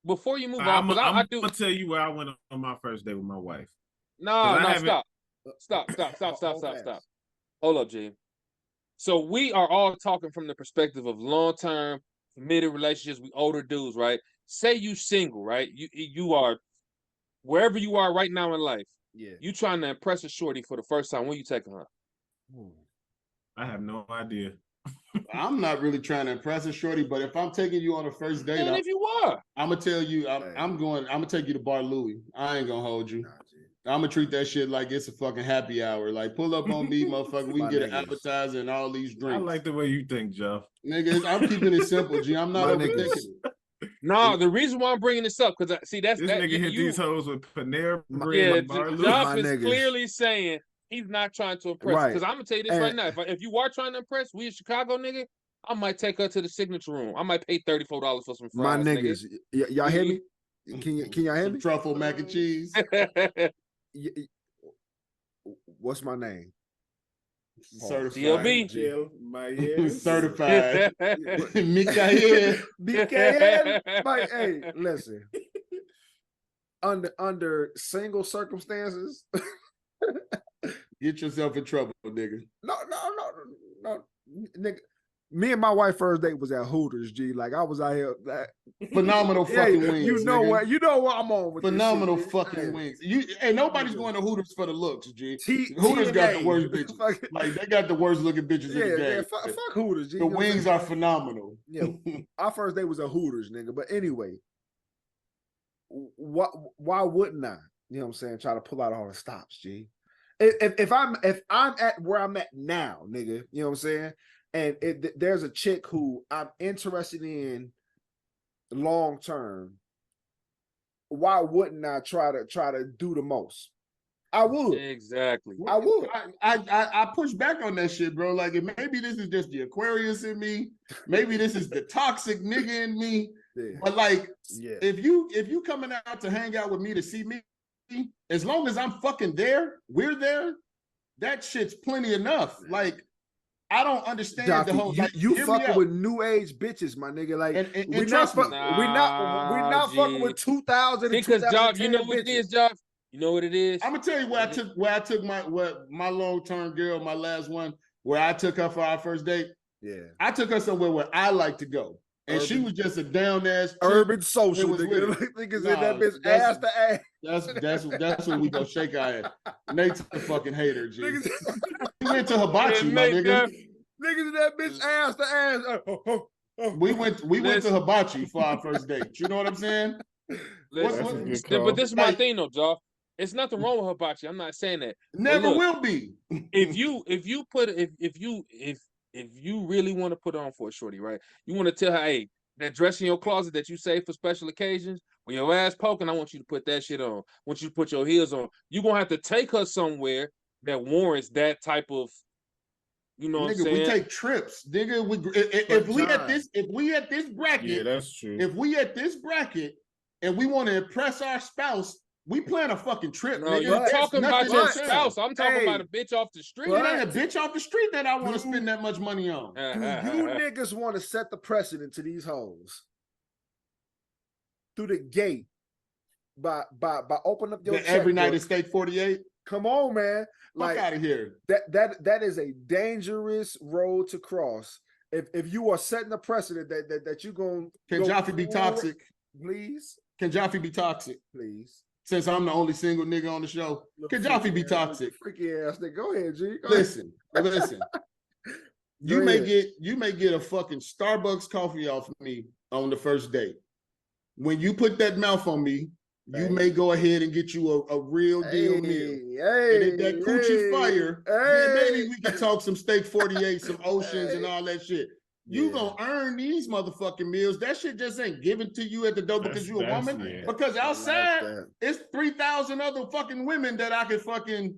Before you move off, I'm gonna tell you where I went on my first date with my wife. No, stop. Hold up, G. So we are all talking from the perspective of long-term, committed relationships. We older dudes, right? Say you single, right? You are wherever you are right now in life. Yeah. You trying to impress a shorty for the first time. When you taking her? I have no idea. I'm not really trying to impress a shorty, but if I'm taking you on a first date, and if you are, I'm gonna tell you, I'm gonna take you to Bar Louie. I ain't gonna hold you. I'm gonna treat that shit like it's a fucking happy hour. Like, pull up on me, motherfucker. We can get an appetizer and all these drinks. I like the way you think, Jeff. Niggas, I'm keeping it simple, G. I'm not overthinking it. No, the reason why I'm bringing this up, because this nigga hit these hoes with Panera Bread. Jeff is clearly saying he's not trying to impress. Because I'm gonna tell you this right now: if you are trying to impress, we in Chicago, nigga, I might take her to the signature room. I might pay $34 for some fries. My niggas, y'all hear me? Can y'all hear me? Truffle mac and cheese. What's my name? CLB. Certified. Mikael. Like, hey, listen. Under single circumstances. Get yourself in trouble, nigga. No, nigga. Me and my wife first date was at Hooters, G. Like, I was out here. Phenomenal fucking wings. You know what I'm on with. Phenomenal fucking wings. Nobody's going to Hooters for the looks, G. Hooters got the worst bitches. Like, they got the worst looking bitches in the game. Yeah, fuck Hooters, G. The wings are phenomenal. Yeah, our first date was at Hooters, nigga. But anyway, why wouldn't I? You know what I'm saying? Try to pull out all the stops, G. If I'm at where I'm at now, nigga, you know what I'm saying? And there's a chick who I'm interested in long term, why wouldn't I try to do the most? I would. Exactly. I would. I push back on that shit, bro. Like, maybe this is just the Aquarius in me. Maybe this is the toxic nigga in me. Yeah. But like, if you coming out to hang out with me to see me, as long as I'm fucking there, we're there. That shit's plenty enough. Like, I don't understand Joffy, the whole. Like, you fucking with new age bitches, my nigga. Like, we're not fucking with 2000. Because Joff, you know what it is, Joff. You know what it is? I'm gonna tell you where I took my long-term girl, my last one, where I took her for our first date. Yeah. I took her somewhere where I like to go. And she was just a down ass urban social nigga. Niggas in that bitch ass to ass. That's when we go shake our ass. Nate's a fucking hater, G. We went to Hibachi, my nigga. Niggas in that bitch ass to ass. We went to Hibachi for our first date. You know what I'm saying? But this is my thing though, Joff. It's nothing wrong with hibachi. I'm not saying that. Never will be. if you really want to put on for a shorty, right? You want to tell her, hey, that dress in your closet that you save for special occasions, when your ass poking, I want you to put that shit on. I want you to put your heels on. You're gonna have to take her somewhere that warrants that type of, you know what I'm saying? We take trips, nigga. If we at this bracket, yeah, that's true. If we at this bracket and we want to impress our spouse, we plan a fucking trip, no, nigga. You're talking about your spouse. I'm talking about a bitch off the street. It ain't a bitch off the street that I want to spend that much money on. Do you niggas want to set the precedent to these hoes through the gate by opening up your every night at Steak 48? Come on, man. Like, fuck out of here. That is a dangerous road to cross. If you are setting a precedent that you're going to Can Joffy be toxic? Please. Can Joffy be toxic? Please. Since I'm the only single nigga on the show, can Joffy be toxic? Freaky ass nigga. Go ahead, G. Listen. You may get a fucking Starbucks coffee off of me on the first date. When you put that mouth on me, you may go ahead and get you a real deal meal. And if that coochie fire, then maybe we can talk some Steak 48, some Oceans and all that shit. You gonna earn these motherfucking meals. That shit just ain't given to you at the door because you a woman. Yeah. Because outside, it's 3,000 other fucking women that I could fucking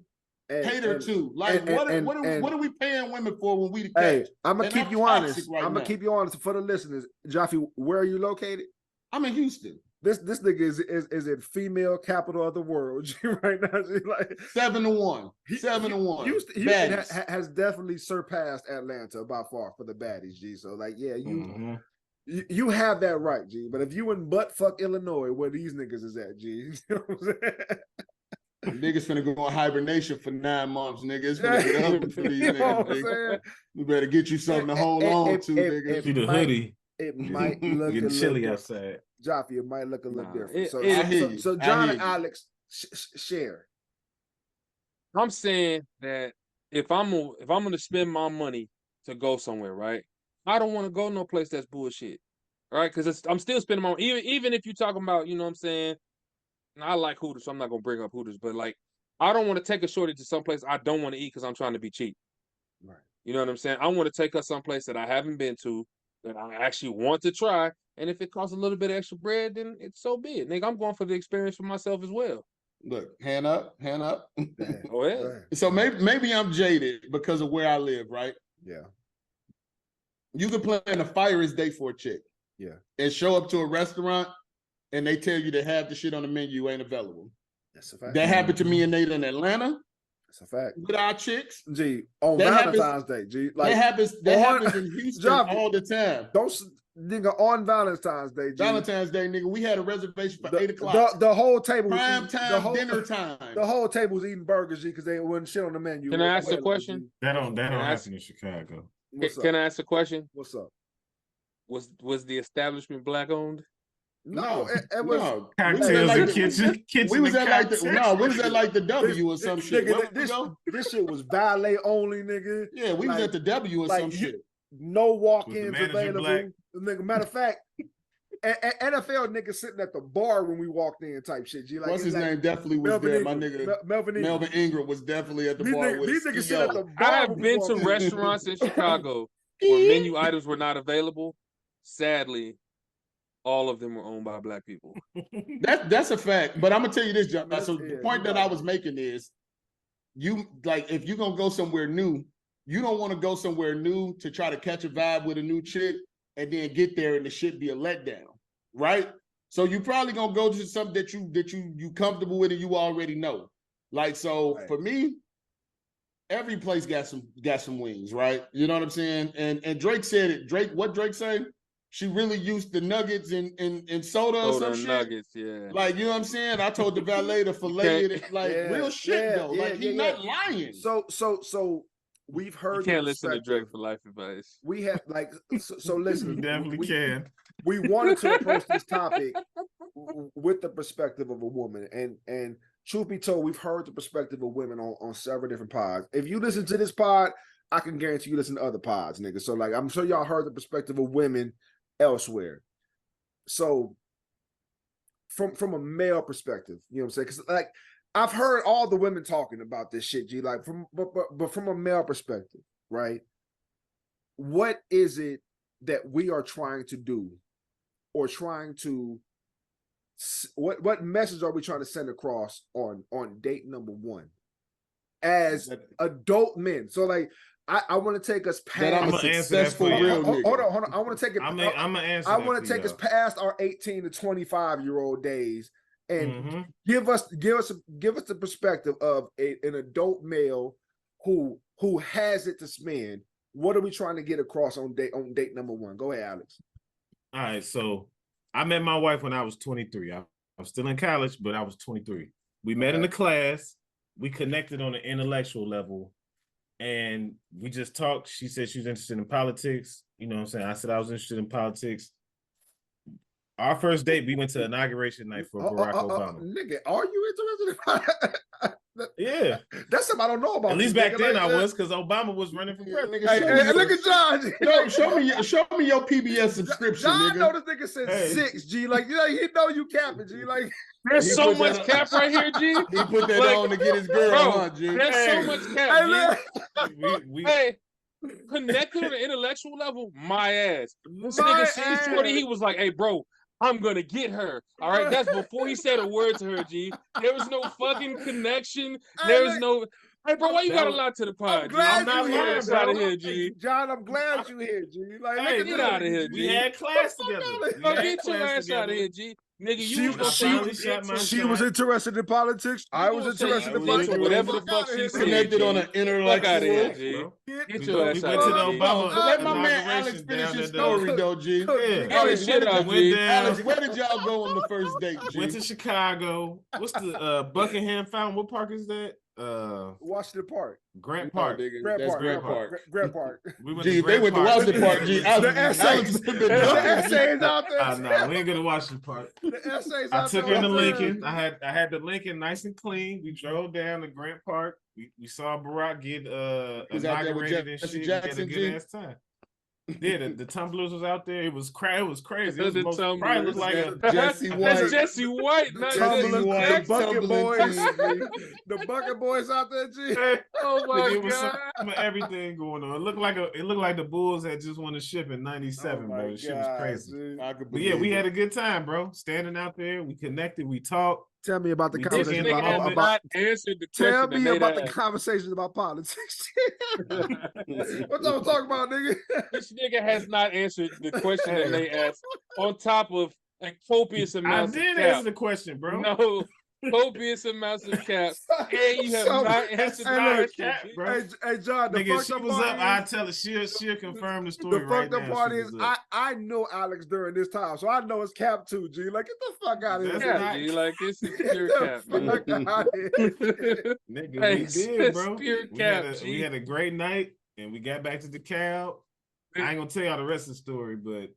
cater to. Like, what are we paying women for when we the catch? Hey, I'm gonna keep you honest. I'm gonna keep you honest for the listeners. Joffy, where are you located? I'm in Houston. This nigga is in female capital of the world right now. Like 7-1. 7-1. Houston has definitely surpassed Atlanta by far for the baddies, G. So like, yeah, you have that right, G. But if you in buttfuck Illinois, where these niggas is at, G, you know what I'm saying? Niggas finna go on hibernation for 9 months, niggas. Finna get up for these niggas. You better get you something to hold on to, nigga. See the hoodie. It might look getting chilly outside. Joffy, it might look a little different. So John and Alex share. I'm saying that if I'm gonna spend my money to go somewhere, right? I don't want to go no place that's bullshit, right? Because I'm still spending my money. Even if you're talking about, you know what I'm saying. I like Hooters, so I'm not gonna bring up Hooters, but like I don't want to take a shorty to someplace I don't want to eat because I'm trying to be cheap. Right. You know what I'm saying? I want to take her someplace that I haven't been to, that I actually want to try. And if it costs a little bit of extra bread, then it's so be it. Nigga, I'm going for the experience for myself as well. Look, hand up. Oh, yeah. So maybe I'm jaded because of where I live, right? Yeah. You can plan a fire date for a chick. Yeah. And show up to a restaurant and they tell you that half the shit on the menu ain't available. That's a fact. That happened to me and Nate in Atlanta. That's a fact. With our chicks. G, on Valentine's Day, G. Like, that happens in Houston all the time. Nigga, on Valentine's Day, G. Valentine's Day, nigga, we had a reservation for 8 o'clock. The whole table was prime time, dinner time. The whole table was eating burgers, G, because they wasn't shit on the menu. Can I ask a question? That don't happen in Chicago. Can I ask a question? What's up? Was the establishment black owned? No, it was cocktails in kitchen. We was at like the W or some shit. This shit was valet only, nigga. Yeah, we was at the W or some shit. No walk-ins available. Nigga, matter of fact, NFL nigga sitting at the bar when we walked in type shit. G, like, what's his like, name? Definitely was Melvin there. Ingram. My nigga Melvin Ingram was definitely at the bar with these niggas sit at the bar. I have been to restaurants in Chicago where menu items were not available. Sadly, all of them were owned by Black people. That's a fact. But I'm gonna tell you this, John. So the point that I was making is, you like, if you're gonna go somewhere new, you don't want to go somewhere new to try to catch a vibe with a new chick and then get there and the shit be a letdown, right? So you probably gonna go to something that you comfortable with and you already know. Like, so for me, every place got some wings, right? You know what I'm saying? And Drake said it. What Drake say? She really used the nuggets in soda or some shit. Nuggets, yeah. Like, you know what I'm saying? I told the valet to fillet it, like, real shit though. Like, he's not lying. So we've heard. You can't listen to Drake for life advice. We have like so listen. You definitely can. We wanted to approach this topic with the perspective of a woman, and truth be told, we've heard the perspective of women on several different pods. If you listen to this pod, I can guarantee you listen to other pods, nigga. So like, I'm sure y'all heard the perspective of women elsewhere. So from a male perspective, you know what I'm saying? Because like, I've heard all the women talking about this shit, G. Like, but from a male perspective, right? What is it that we are trying to do, or trying to? What message are we trying to send across on date number one as adult men? So like, I want to take us past. That I'm a successful real nigga. Hold on. I want to take it. I'm gonna answer. I want to take us past our 18 to 25-year-old days and give us the perspective of an adult male who has it to spend. What are we trying to get across on date number one? Go ahead, Alex. All right, so I met my wife when I was 23. I was still in college, but I was 23. We met in the class. We connected on an intellectual level, and we just talked. She said she was interested in politics. You know what I'm saying? I said I was interested in politics. Our first date, we went to inauguration night for Barack Obama. Nigga, are you interested in politics? Yeah. That's something I don't know about. At least back then I was, because Obama was running for president. Hey, look at John. No, show me your PBS subscription, John nigga. know this nigga said 6, G. Like, you know, he know you capping, G. Like, there's so much cap right here, G. He put that on to get his girl on, G. There's so much cap, G. Hey, connected on an intellectual level, my ass. This nigga seen Shorty, he was like, hey, bro, I'm gonna get her. All right, that's before he said a word to her, G. There was no fucking connection. There was no. Hey, bro, why you gotta lie to the pod? I'm not lying, bro. Out of here, G. John, I'm glad you here, G. Like, hey, get out of here, G. We had class together. Get your ass out of here, G. Nigga, she was interested in politics. I was interested in politics. Whatever the fuck she said. Connected on an intellectual. Out of here, G. Get your ass out of here. Let my man Alex finish his story, though, G. Alex, where did y'all go on the first date, G? Went to Chicago. What's the Buckingham Fountain? What park is that? Washington Park. Grant Park. Grant Park. We went G, to they went to Washington Park, G. The essays out there. No, we ain't go to Washington Park. The essays I out there. took her to Lincoln. I had the Lincoln nice and clean. We drove down to Grant Park. We saw Barack get inaugurated and shit. Jackson, we had a good ass time. Yeah, the tumblers was out there. It was crazy. It was probably looked like a Jesse White. That's Jesse White, not Jesse White. The bucket boys. The bucket boys out there, G. Oh my it was god! some of everything going on. It looked like the Bulls had just won the ship in '97, bro. The shit was crazy. But yeah, we had a good time, bro. Standing out there, we connected, we talked. Tell me about the conversation about conversations about politics. What I'm talking about, nigga? This nigga has not answered the question that they asked. On top of like copious amounts. I did answer the question, bro. No. Copious amounts of cap, and you have not answered my cap, bro. Hey, John, the nigga, she was up. I is, tell her she'll confirm the story. The right fucked up now. part is I know Alex during this time, so I know it's cap too. G, like get the fuck out of here. Yeah, G, like this is pure cap. Nigga, we did, bro. Pure cap. We had a great night, and we got back to the DeKalb. I ain't gonna tell y'all the rest of the story, but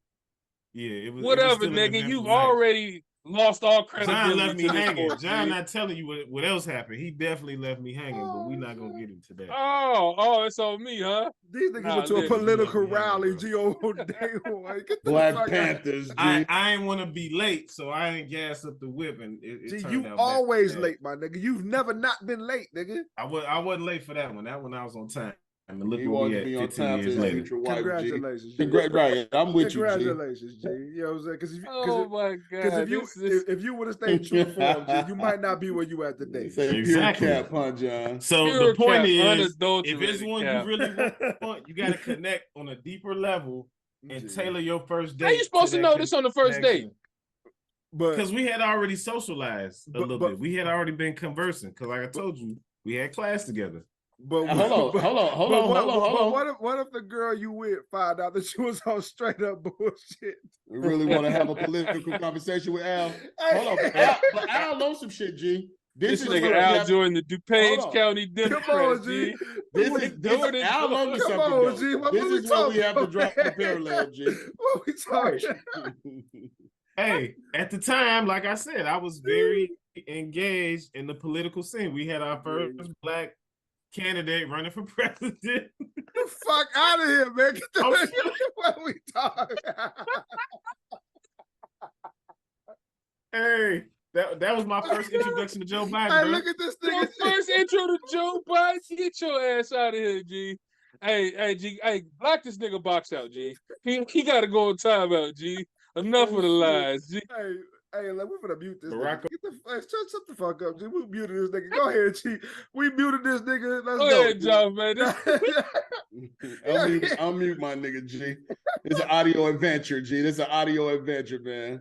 yeah, it was. Whatever, it was nigga. You've already lost all credibility. John left me to this hanging. sport, John G. not telling you what else happened. He definitely left me hanging, but we not gonna get into that. Oh, it's on me, huh? These niggas Nah, went to a listen, political you left me hanging, rally, bro. G, on day one. Get the Black fuck out. Panthers, G. I ain't want to be late, so I ain't gas up the whip, and it G, turned you out always bad. late, my nigga. You've never not been late, nigga. I wasn't late for that one. That one I was on time. And look He where wanted we to at be on 15 time for years his later. future wife, G. Congratulations, G. Right, I'm with you, G. Congratulations, G. You know what I'm saying? Because Oh my god! if you would have stayed true to form, G, you might not be where you at today. Say Exactly. pure cap, huh, John? So Pure the point cap, is, if unadulterated it's one cap. you really want, you got to connect on a deeper level and G. tailor your first date. How you supposed to know this on the first date? But Because we had already socialized a little but- bit. We had already been conversing. Because like I told you, we had class together. but Hold on. What if the girl you with found out that she was on straight up bullshit? We really want to have a political conversation with Al. Hold on, but Al knows some shit, G. This is nigga what we Al have- joined the DuPage Hold on. County Come on, Democrats, G. G. This Al knows Come something. on, though. G. What This we is where we talking have to about, drop the man? parallel, G. What we talking? Hey, at the time, like I said, I was very engaged in the political scene. We had our first black candidate running for president. The fuck out of here, man. Get the what we talking? Hey, that was my first introduction to Joe Biden. Hey, bro. look at this Your nigga. first intro to Joe Biden. Get your ass out of here, G. Hey, G. Hey, block this nigga box out, G. He got to go on timeout, G. Enough of the lies, G. Hey, like, we're gonna mute this Barack- nigga. Get the shut the fuck up, G. We muted this nigga. Go ahead, G. We muted this nigga. Let's Go go. ahead, John, man. I'll mute my nigga, G. It's an audio adventure, G. This is an audio adventure, man.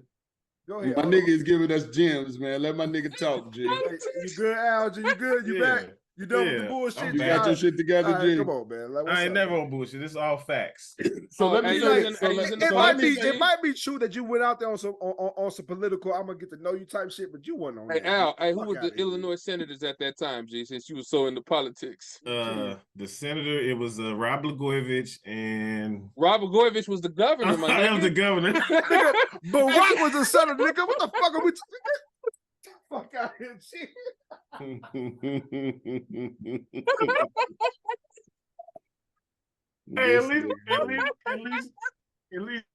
Go ahead. My nigga is giving us gems, man. Let my nigga talk, G. Hey, you good, Al? G? You good? You back? You done with the Yeah, bullshit? I'm G? You back. got your shit together, All right, G. come on, man. Like, what's I ain't up? never on bullshit. This is all facts. So Oh, let me hey, say listen, hey, listen, It so might let be. me say- It might be true that you went out there on some political. I'm gonna get to know you type shit, but you wasn't on Hey, that. Al, hey, who Fuck was outta the here, Illinois senators at that time, G, since you were so into politics? The senator, it was Rob Blagojevich and Robert Goyevich was the governor, my I was the nigga. governor. Nigga, Barack was the son of nigga. What the fuck are we? Fuck out here, G. Hey, at least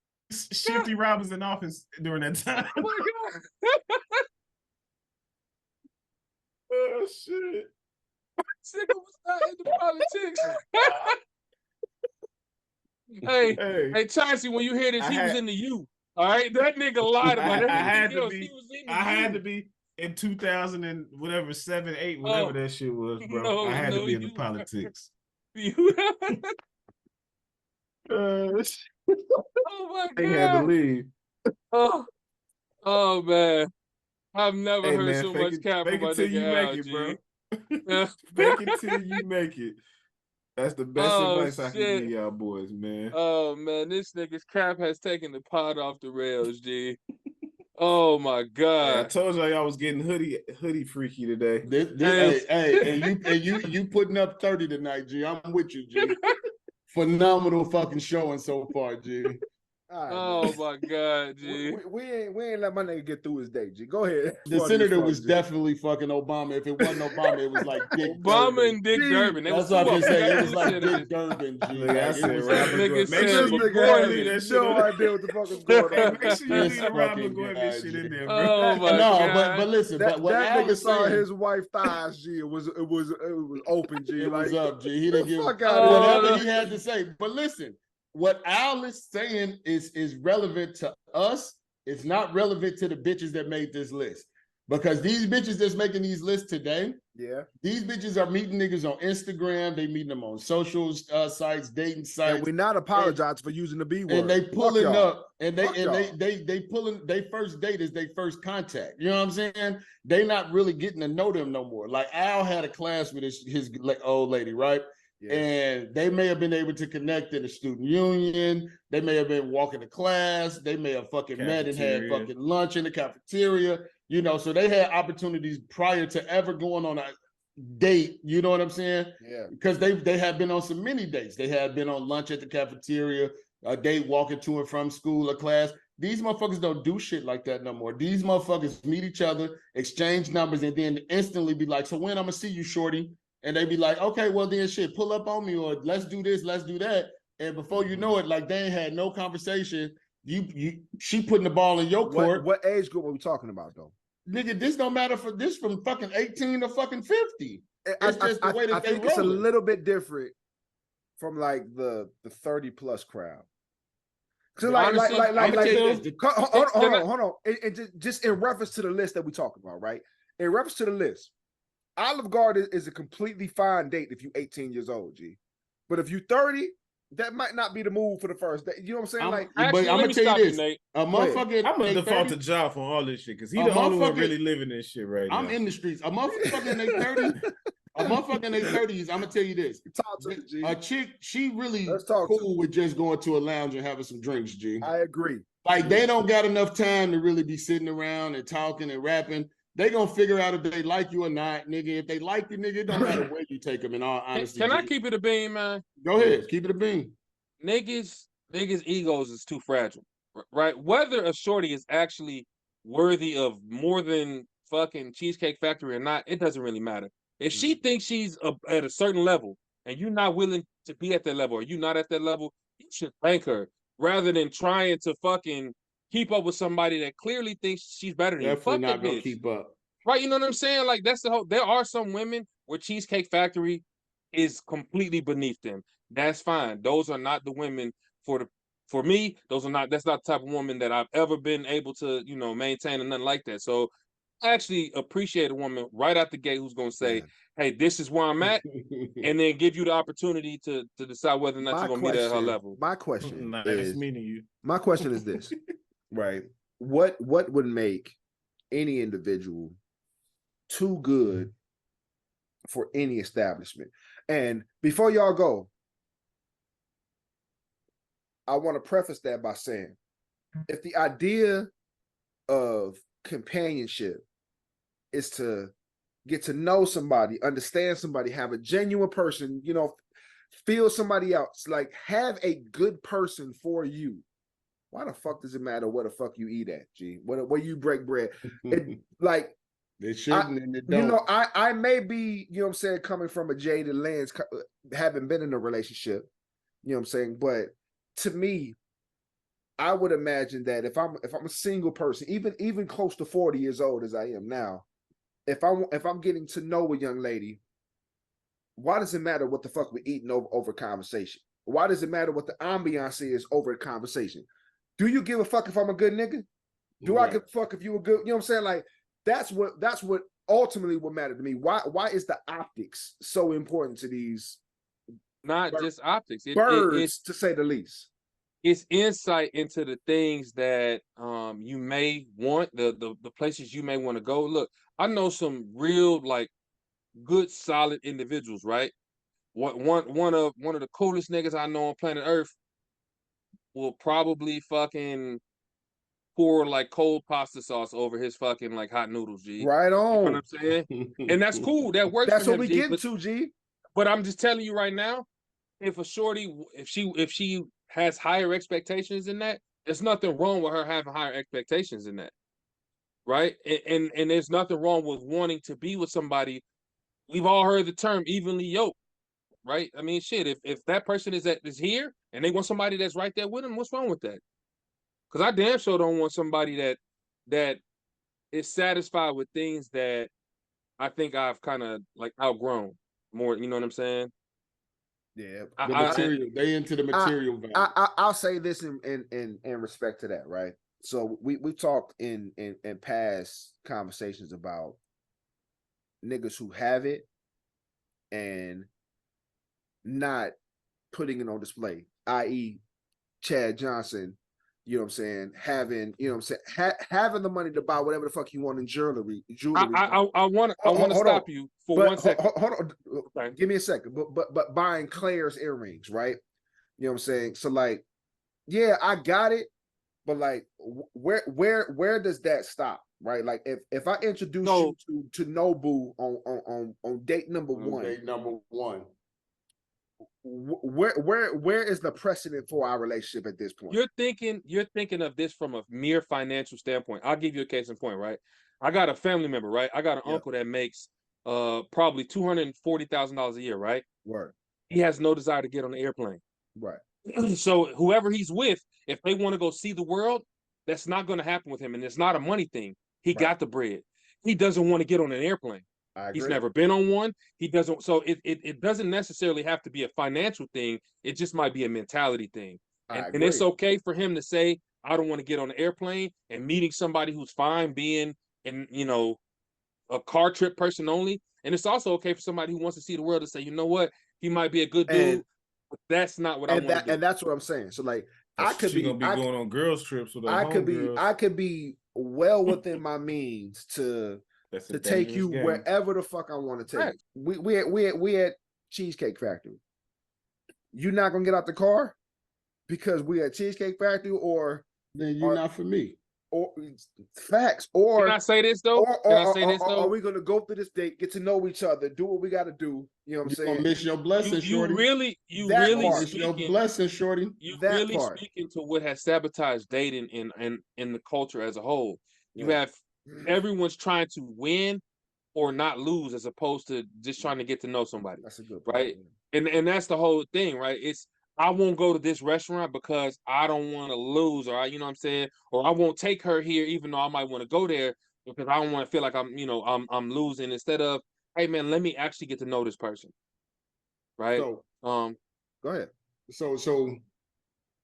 Shifty Rob was in office during that time. Oh my God. Oh shit. This nigga was not into politics. Hey, Chauncey, when you hear this, I he was had- in the U. All right, that nigga lied about I had everything to else. be- He was in the I had U. to be in 2000 and whatever 7, 8, whatever Oh, that shit was, bro. no, I had no, to be in the you- politics. You- Oh oh my I had to God. leave. Oh man. I've never Hey heard man, so fake much it, cap from fake my it till you nigga Al, make it, G. bro. Yeah. Fake it till you make it. That's the best Oh, advice I can shit. give y'all boys, man. Oh man, this nigga's cap has taken the pot off the rails, G. Oh my Hey, I God. told y'all I was getting hoodie freaky today. And you putting up 30 tonight, G. I'm with you, G. Phenomenal fucking showing so far, G. All right, Oh man. my God, G. We ain't let my nigga get through his day, G. Go ahead. The Fuck senator you, was G. definitely fucking Obama. If it wasn't Obama, it was like Dick Obama Durbin. and Dick G, Durbin. They That's was what I'm two saying. of It them. was like Dick Durbin, G. Look, I Like, said it was Robert Nigga Make said sure This you nigga boy, had leave that shit no in. idea what the fuck is going Hey, on. make sure you This leave the Rob fucking Blagojevich guy, shit in G. there, bro. Oh my no, God. but listen, That, but what that Al nigga was saw saying, his wife thighs, G. It was open, G. it like, was up, G. He didn't the give fuck out Oh, of here. whatever no. he had to say. But listen, what Al is saying is relevant to us. It's not relevant to the bitches that made this list. Because these bitches that's making these lists today, Yeah. these bitches are meeting niggas on Instagram. They meeting them on social sites, dating sites. And we not apologize for using the B word. And they Fuck pulling y'all. up, and Fuck y'all. they pulling. They first date is their first contact. You know what I'm saying? They not really getting to know them no more. Like Al had a class with his old lady, right? Yeah. And they may have been able to connect in the student union. They may have been walking to class. They may have fucking met and had Cafeteria. fucking lunch in the cafeteria. You know, so they had opportunities prior to ever going on a date. You know what I'm saying? Yeah. Because they had been on some mini dates. They had been on lunch at the cafeteria, a date walking to and from school or class. These motherfuckers don't do shit like that no more. These motherfuckers meet each other, exchange numbers, and then instantly be like, so when I'm gonna see you, shorty? And they be like, okay, well then shit, pull up on me, or let's do this, let's do that. And before you know it, like they ain't had no conversation. She putting the ball in your court. What age group are we talking about though? Nigga, this don't matter for this from fucking 18 to fucking 50. It's just the way that I think it's a little bit different from like the 30 plus crowd. So hold on. And just in reference to the list that we talk about, right? In reference to the list, Olive Garden is a completely fine date if you're 18 years old, G. But if you're 30, that might not be the move for the first day. You know what I'm saying? I'm gonna tell you this: a motherfucker. I'm gonna default to Job for all this shit because he's the only one really living this shit right now. I'm in the streets. A motherfucker in their 30s. A motherfucker in their 30s. I'm gonna tell you this: a chick, she really cool with just going to a lounge and having some drinks. G. I agree. Like they don't got enough time to really be sitting around and talking and rapping. They gonna figure out if they like you or not, nigga. If they like you, nigga, it don't matter where you take them. In all honesty, can I keep it a bean, man? Go ahead, keep it a bean. Niggas' egos is too fragile, right? Whether a shorty is actually worthy of more than fucking Cheesecake Factory or not, it doesn't really matter. If she thinks she's at a certain level and you're not willing to be at that level, or you're not at that level, you should thank her rather than trying to fucking keep up with somebody that clearly thinks she's better than you. Fuck not that gonna bitch. keep up. Right, you know what I'm saying? Like that's the whole. There are some women where Cheesecake Factory is completely beneath them. That's fine. Those are not the women for me. That's not the type of woman that I've ever been able to, maintain or nothing like that. So I actually appreciate a woman right out the gate who's gonna say, hey, this is where I'm at, and then give you the opportunity to decide whether or not you're gonna meet at her level. My question is meaning you. My question is this, right? What would make any individual too good for any establishment? And before y'all go, I want to preface that by saying, if the idea of companionship is to get to know somebody, understand somebody, have a genuine person, feel somebody else, like have a good person for you, why the fuck does it matter where the fuck you eat at, G? Where you break bread? It shouldn't, and it don't. I may be, coming from a jaded lens, having been in a relationship, but to me, I would imagine that if I'm a single person, even close to 40 years old as I am now, if I'm getting to know a young lady, why does it matter what the fuck we're eating over conversation? Why does it matter what the ambiance is over a conversation? Do you give a fuck if I'm a good nigga? Do I give a fuck if you a good? You know what I'm saying? Like that's what ultimately will matter to me. Why is the optics so important to these? Not just optics, birds, to say the least. It's insight into the things that you may want, the places you may want to go. Look, I know some real good solid individuals, right? One of the coolest niggas I know on planet Earth will probably fucking pour cold pasta sauce over his fucking hot noodles, G. Right on. You know what I'm saying? And that's cool. That works. That's for what him, we get to, G. But I'm just telling you right now, if a shorty, if she has higher expectations than that, there's nothing wrong with her having higher expectations than that, right? And there's nothing wrong with wanting to be with somebody. We've all heard the term evenly yoked, right? I mean, shit. If that person is here and they want somebody that's right there with them, what's wrong with that? Because I damn sure don't want somebody that is satisfied with things that I think I've kind of outgrown more. You know what I'm saying? Yeah, they into the material value. I'll say this in respect to that, right? So we've talked in past conversations about niggas who have it and not putting it on display, i.e. Chad Johnson, you know what I'm saying, having having the money to buy whatever the fuck you want in jewelry. I want to stop you for 1 second. Hold on. Okay. Give me a second. But buying Claire's earrings, right? You know what I'm saying? So yeah, I got it, but where does that stop? Right? Like if I introduce you to Nobu on date number one. Date number one. where is the precedent for our relationship at this point? You're thinking of this from a mere financial standpoint. I'll give you a case in point, right? I got a family member, right? I got an uncle that makes probably $240,000 a year, right? Right. He has no desire to get on the airplane. Right. So whoever he's with, if they want to go see the world, that's not going to happen with him, and it's not a money thing. He got the bread. He doesn't want to get on an airplane. He's never been on one. He doesn't. So it doesn't necessarily have to be a financial thing. It just might be a mentality thing. And it's okay for him to say, I don't want to get on an airplane, and meeting somebody who's fine being in, a car trip person only. And it's also okay for somebody who wants to see the world to say, you know what, he might be a good dude, but that's not what I want to do. And that's what I'm saying. So like, I could be going on girls trips with I could be well within my means to take you wherever the fuck I want to take. Right. We at Cheesecake Factory. You're not gonna get out the car because we at Cheesecake Factory, or then you're not for me. Or facts. Or can I say this though? Are we gonna go through this date, get to know each other, do what we got to do? You know what I'm saying? Gonna miss your blessing, shorty. You really miss your blessing, shorty. You really speaking to what has sabotaged dating in the culture as a whole. You have everyone's trying to win or not lose, as opposed to just trying to get to know somebody. That's a good point, right? And that's the whole thing, right? It's I won't go to this restaurant because I don't want to lose, or you know what I'm saying, or I won't take her here even though I might want to go there because I don't want to feel like I'm losing. Instead of, hey man, let me actually get to know this person, right? So, go ahead. So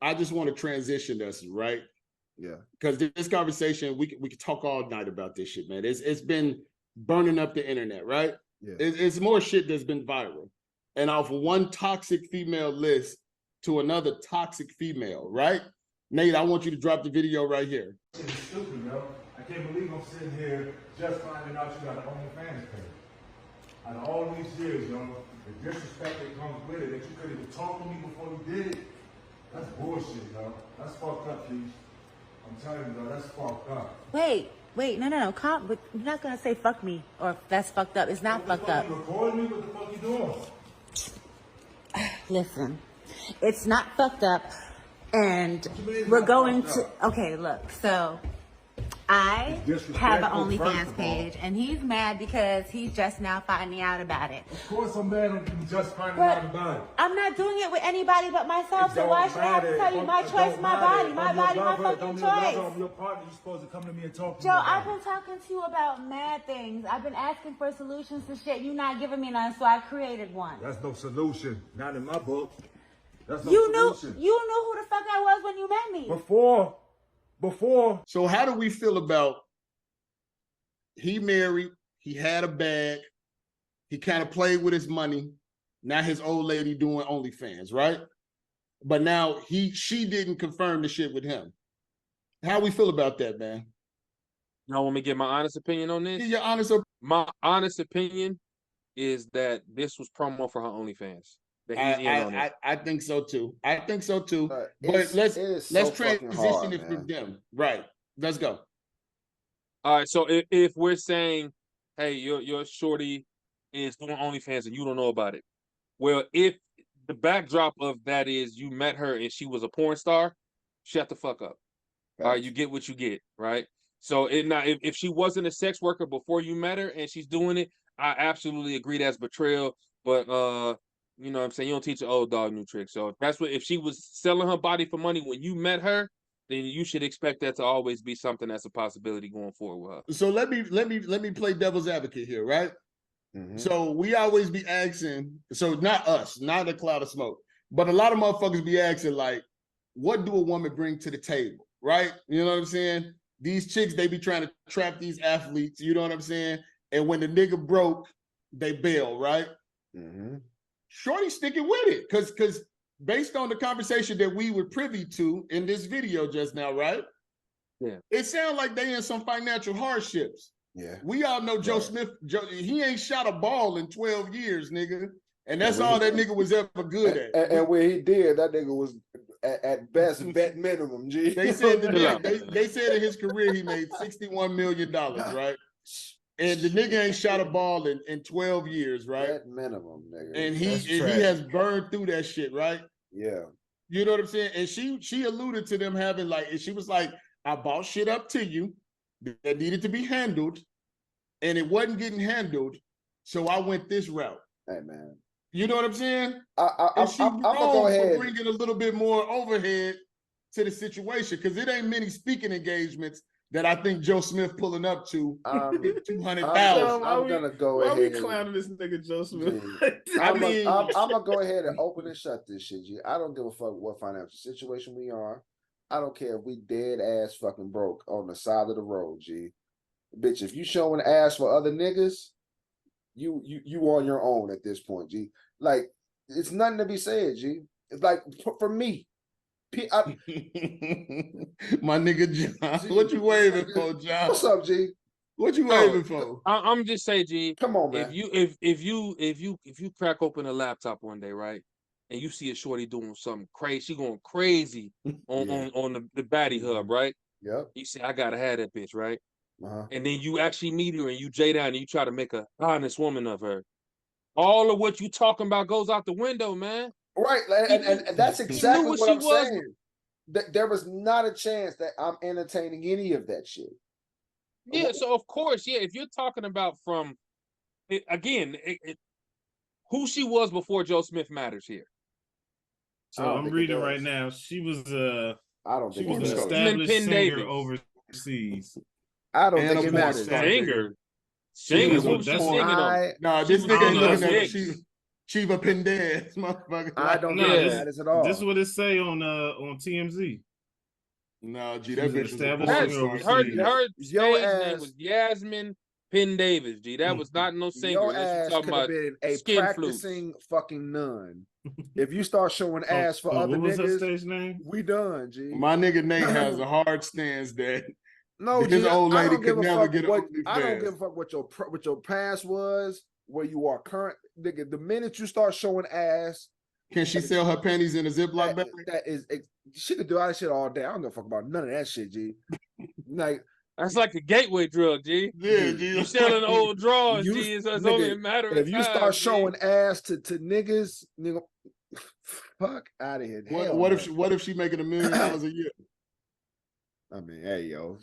I just want to transition us, right? Yeah, because this conversation we could talk all night about this shit, man. It's been burning up the internet, right? Yeah, it's more shit that's been viral, and off one toxic female list to another toxic female, right? Nate, I want you to drop the video right here. It's stupid, yo. I can't believe I'm sitting here just finding out you got an OnlyFans page. Out of all these years, yo, the disrespect that comes with it, that you couldn't even talk to me before you did it, that's bullshit, yo. That's fucked up, Keith. I'm telling you, yo, that's fucked up. Wait, no. You're not gonna say fuck me or that's fucked up. It's not fucked up. You recording me? What the fuck you doing? Listen. It's not fucked up, and we're going to. Okay, look. So, I have an OnlyFans page, and he's mad because he's just now finding out about it. Of course, I'm mad I'm just finding out about it. I'm not doing it with anybody but myself, so why should I have to tell you? My choice, my body, my fucking choice. I'm your partner. You're supposed to come to me and talk to me. Joe, I've been talking to you about mad things. I've been asking for solutions to shit. You're not giving me none, so I created one. That's no solution. Not in my book. No you knew who the fuck I was when you met me. Before. So how do we feel about he married, he had a bag, he kind of played with his money. Now his old lady doing OnlyFans, right? But now she didn't confirm the shit with him. How we feel about that, man? Y'all want me to get my honest opinion on this? Your honest my honest opinion is that this was promo for her OnlyFans. I think so too. But let's transition it for them. Right. Let's go. All right. So if we're saying, hey, your shorty is doing OnlyFans and you don't know about it. Well, if the backdrop of that is you met her and she was a porn star, shut the fuck up. All right, you get what you get, right? So if she wasn't a sex worker before you met her and she's doing it, I absolutely agree that's betrayal. But you know what I'm saying? You don't teach an old dog new tricks. So if she was selling her body for money when you met her, then you should expect that to always be something that's a possibility going forward with her. So let me play devil's advocate here, right? Mm-hmm. So we always be asking, so not us, not a cloud of smoke, but a lot of motherfuckers be asking, like, what do a woman bring to the table, right? You know what I'm saying? These chicks, they be trying to trap these athletes, you know what I'm saying? And when the nigga broke, they bail, right? Mm-hmm. Shorty sticking with it, because based on the conversation that we were privy to in this video just now, right? Yeah. It sounds like they in some financial hardships. Yeah. We all know Joe Smith, he ain't shot a ball in 12 years, nigga. And that's all that nigga was ever good at. And when he did, that nigga was at best vet minimum, G. They said they said in his career he made $61 million, right? And the nigga ain't shot a ball in 12 years, right? At minimum, nigga. And he has burned through that shit, right? Yeah. You know what I'm saying? And she alluded to them having like, she was like, I bought shit up to you that needed to be handled, and it wasn't getting handled, so I went this route. Hey, man. You know what I'm saying? I'm gonna go ahead for bringing a little bit more overhead to the situation, because it ain't many speaking engagements that I think Joe Smith pulling up to 200,000. I'm gonna go ahead. Why we clowning this nigga Joe Smith? I'm gonna go ahead and open and shut this shit, G. I don't give a fuck what financial situation we are. I don't care if we dead ass fucking broke on the side of the road, G. Bitch, if you showing ass for other niggas, you on your own at this point, G. Like, it's nothing to be said, G. It's like for me. My nigga John, G, what you waving for, John? What's up, G? What you waving for? I'm just saying, G. Come on, man. If you crack open a laptop one day, right, and you see a shorty doing something crazy, she going crazy on the baddie hub, right? Yep. You say, I gotta have that bitch, right? Uh-huh. And then you actually meet her and you J down and you try to make a honest woman of her. All of what you talking about goes out the window, man. Right, and that's exactly what I'm saying. There was not a chance that I'm entertaining any of that shit. Yeah, so of course, yeah, if you're talking about from, who she was before Joe Smith matters here. So I'm reading right now. She was I don't think she was an established singer overseas. I don't think it matters. Singer, who she singing on? No, this nigga ain't looking at Chiva Pendez, motherfucker. I don't think it matters at all. This is what it say on TMZ. No, G, that bitch was her stage name was Yasmin Penn-Davis, G. That was not no singer. Your ass could have been a practicing fucking nun. If you start showing ass for other what was niggas, her stage name? We done, G. My nigga Nate has a hard stance that no, his G, old lady could never get what, I don't give a fuck what your past was, where you are current, nigga. The minute you start showing ass, can she sell her panties in a Ziploc bag? That is, she could do all that shit all day. I don't give a fuck about none of that shit, G. Like, that's like a gateway drug, G. Yeah, G. You selling old drawers, G. It's only a matter of time. If you start showing ass to niggas, nigga, fuck out of here. What if she making $1 million a year? I mean, hey, yo.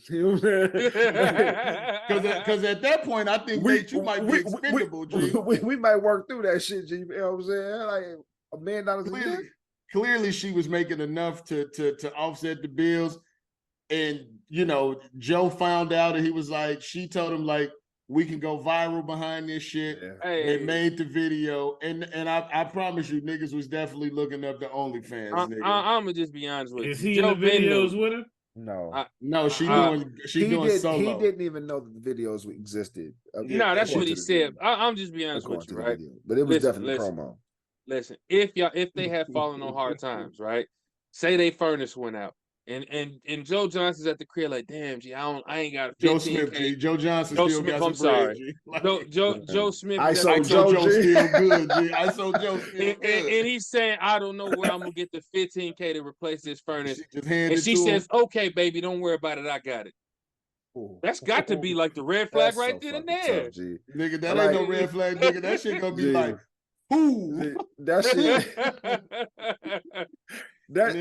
Because at that point, I think you might be expendable, G. We might work through that shit, G. You know what I'm saying? Like, $1 million a year? Clearly, she was making enough to offset the bills. And, you know, Joe found out and he was like, she told him, like, we can go viral behind this shit. Yeah. They made the video. And I promise you, niggas was definitely looking up the OnlyFans. I'm going to just be honest with you. Is he in the videos with her? No. No, she doing solo. He didn't even know that the videos existed. No, that's what he said. I'm just being honest with you, right? But it was definitely promo. Listen, if they had fallen on hard times, right? Say they furnace went out. And Joe Johnson's at the crib like, damn, G, I ain't got a 15K. Joe Smith, G. Joe Johnson still got some bread, G. Like, Joe Smith. I sold Joe still good, G. I sold Joe still good. And he's saying, I don't know where I'm gonna get the 15K to replace this furnace. And she says, okay, baby, don't worry about it. I got it. Ooh. That's got to be like the red flag right there and there. Tough, G. Nigga, that ain't no red flag, nigga. That shit gonna be like, ooh. That shit. That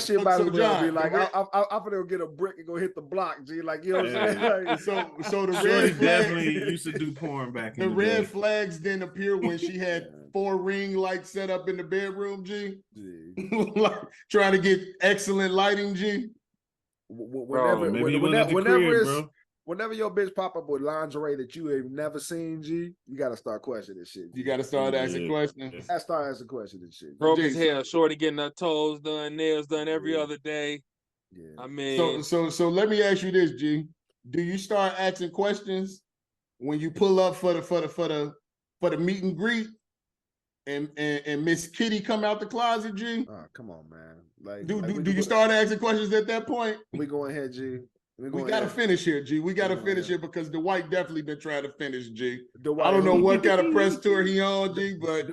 shit about to be like, I'm gonna go get a brick and go hit the block, G. Like, you know what I'm saying? Like, so the red definitely used to do porn back in the red flags didn't appear when she had 4 ring lights set up in the bedroom, G. Like, trying to get excellent lighting, G. Whenever your bitch pop up with lingerie that you have never seen, G, you gotta start questioning this shit. G. You gotta start asking questions. I start asking questions and shit. Broke as hell, shorty getting her toes done, nails done every other day. Yeah. I mean, so let me ask you this, G. Do you start asking questions when you pull up for the meet and greet, and Miss Kitty come out the closet, G? Oh, come on, man. Like, do you start asking questions at that point? We go ahead, G. We gotta finish here, G. We gotta finish here because Dwight definitely been trying to finish, G. I don't know what kind of press tour he on, G, but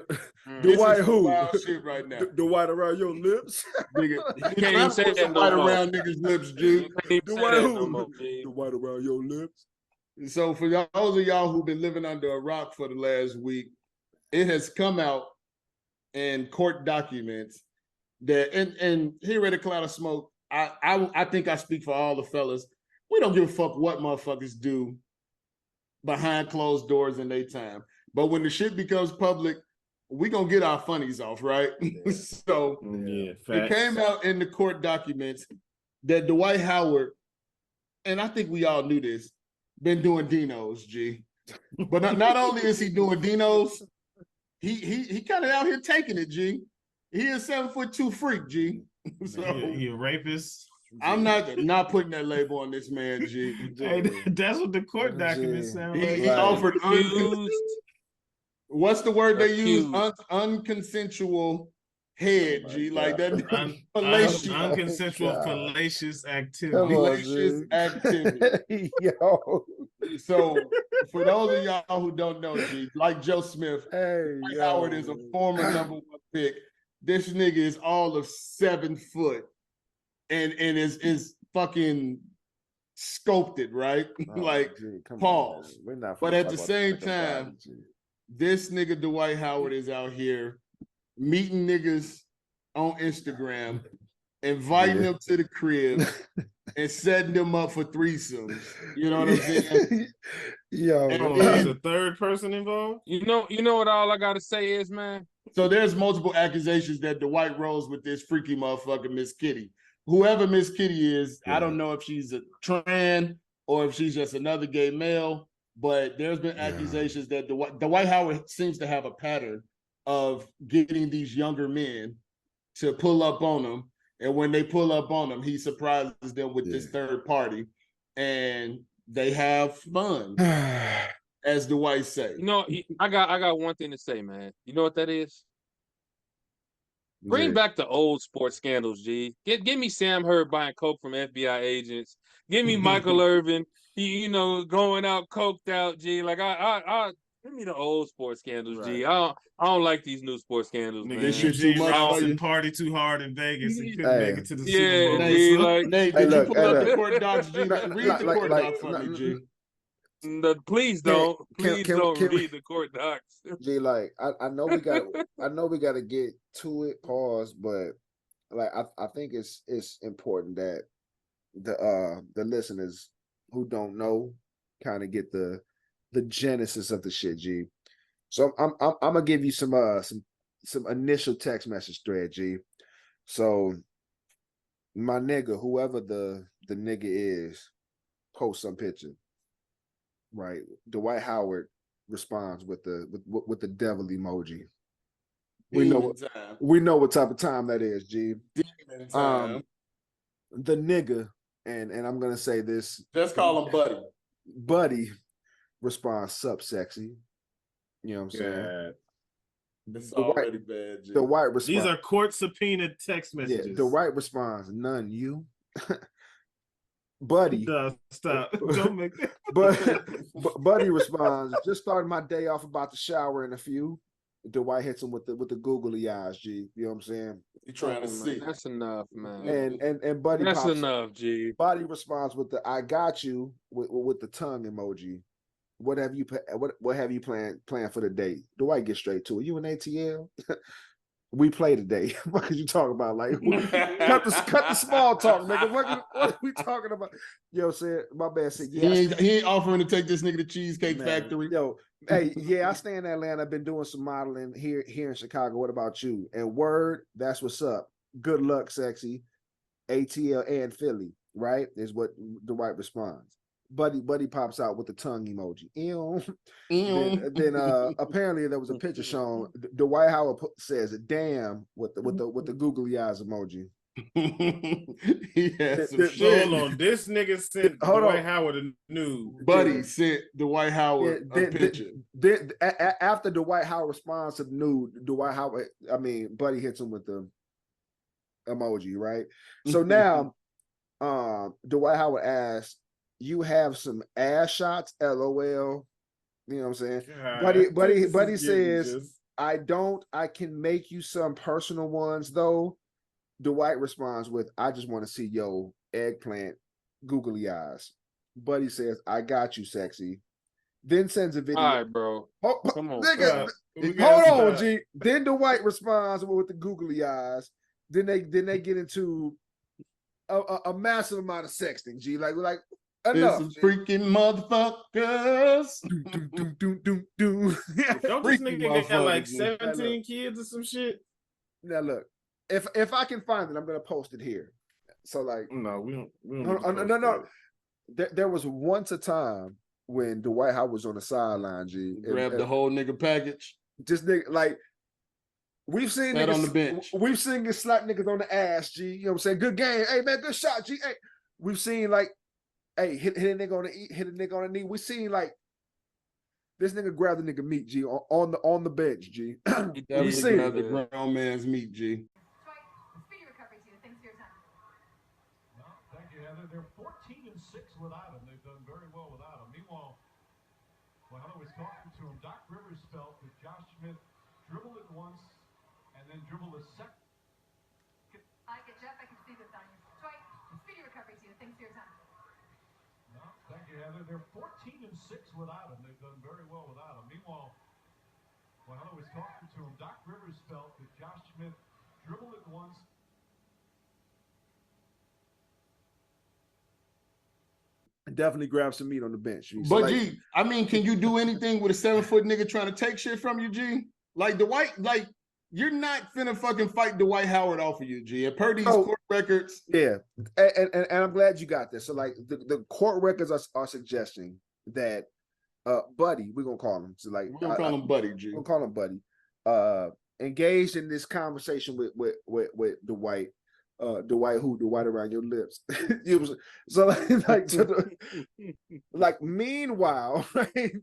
Dwight who? Wild shit right now. Dwight around your lips? Nigga, you can't even say that no more. Around niggas' lips, G. Dwight who? Dwight around your lips? So for those of y'all who've been living under a rock for the last week, it has come out in court documents that, and here at a cloud of smoke, I think I speak for all the fellas. We don't give a fuck what motherfuckers do behind closed doors in their time. But when the shit becomes public, we gonna get our funnies off, right? So it came out in the court documents that Dwight Howard, and I think we all knew this, been doing Dinos, G. But not only is he doing Dinos, he kind of out here taking it, G. He is 7'2" freak, G. So he a rapist. I'm not putting that label on this man, G. Hey, that's what the court documents sound like. He offered what's the word they use? Unconsensual head, G. Like that. Unconsensual fallacious activity. Fallacious activity. Yo. So for those of y'all who don't know, G, like Joe Smith, Howard is a former #1 pick. This nigga is all of 7 foot and is fucking sculpted, right? Like pause. But at the same time, this nigga Dwight Howard is out here meeting niggas on Instagram, inviting them to the crib, and setting them up for threesomes. You know what I'm saying? Yo, there's a third person involved. You know what all I gotta say is, man. So there's multiple accusations that Dwight rolls with this freaky motherfucker, Miss Kitty. Whoever Miss Kitty is, I don't know if she's a trans or if she's just another gay male, but there's been accusations that Dwight Howard seems to have a pattern of getting these younger men to pull up on him. And when they pull up on him, he surprises them with this third party and they have fun, as Dwight say. You know, I got one thing to say, man. You know what that is? Bring back the old sports scandals, G. Give me Sam Hurd buying coke from FBI agents. Give me Michael Irvin, going out coked out, G. Like I give me the old sports scandals, G. I don't like these new sports scandals, man. This shit too much. And party too hard in Vegas and couldn't make it to the Super Bowl. G, like, Nate, did you pull up the court docs, G? Read the court docs for me, G. Please don't. Please don't read the court docs. G, like I know we got to get to it. Pause, but like I think it's important that the listeners who don't know kind of get the genesis of the shit, G. So I'm gonna give you some initial text message thread, G. So my nigga, whoever the nigga is, post some picture. Right. Dwight Howard responds with the devil emoji. We know what type of time that is, G. The nigga, and I'm gonna say this. Just call him Buddy. Buddy responds, "Sup, sexy." You know what I'm saying? That's already bad, G. The White responds. These are court subpoenaed text messages. Yeah, the White responds, "None, you." Buddy, stop. Don't make that. Buddy responds, "Just started my day off, about to shower in a few." Dwight hits him with the googly eyes, G. You know what I'm saying? You trying to see? That's enough, man. And Buddy, that's enough, G. Buddy responds with the "I got you" with the tongue emoji. What have you planned for the date? Dwight gets straight to it. You in ATL? We play today. What are you talking about? Like, cut the small talk, nigga. What are we talking about? Yo, said my man said, yeah. He ain't offering to take this nigga to Cheesecake Factory. Yo, hey, yeah, I stay in Atlanta. I've been doing some modeling here in Chicago. What about you? And word, that's what's up. Good luck, sexy. ATL and Philly, right? Is what Dwight responds. Buddy pops out with the tongue emoji. Ew. Then apparently there was a picture shown. Dwight Howard says, "Damn," with the googly eyes emoji. Hold on, this nigga sent Dwight Howard a nude. Buddy sent Dwight Howard a picture. After Dwight Howard responds to the nude, Buddy hits him with the emoji, right? So now, Dwight Howard asks, "You have some ass shots, LOL." You know what I'm saying? God, Buddy says, "I don't. I can make you some personal ones though." Dwight responds with, "I just want to see your eggplant googly eyes." Buddy says, "I got you, sexy." Then sends a video. All right, bro. Come on, nigga. Hold on, G. Then Dwight responds with the googly eyes. Then they get into a massive amount of sexting. G, like enough. This is freaking motherfuckers. Don't this nigga got like 17 kids or some shit? Now look, if I can find it, I'm gonna post it here. So like, no, we don't no. There was once a time when Dwight Howard was on the sideline, G. Grabbed the whole nigga package. Just nigga, like, we've seen niggas on the bench. We've seen niggas slap niggas on the ass, G. You know what I'm saying? Good game. Hey, man, good shot, G. Hey, we've seen, like, hey, hit a nigga on the knee. We seen, like, this nigga grab the nigga meat, G, on the bench, G. We seen the grown man's meat, G. They're 14-6 without him. They've done very well without him. Meanwhile, when I was talking to him, Doc Rivers felt that Josh Smith dribbled it once and then dribbled a second. Jeff, I can see this on you. Dwight, speedy recovery to you. Thanks for your time. No, thank you, Heather. They're 14-6 without him. They've done very well without him. Meanwhile, when I was talking to him, Doc Rivers felt that Josh Smith dribbled it once. Definitely grab some meat on the bench. So but like, G, I mean, can you do anything with a 7-foot nigga trying to take shit from you, G? Like Dwight, like you're not finna fucking fight Dwight Howard off of you, G. And per these court records, yeah, and I'm glad you got this. So like the court records are suggesting that Buddy, we're gonna call him. So like we're gonna call him Buddy, G. We're gonna call him Buddy. Engaged in this conversation with Dwight. Dwight around your lips. It was so like meanwhile, right?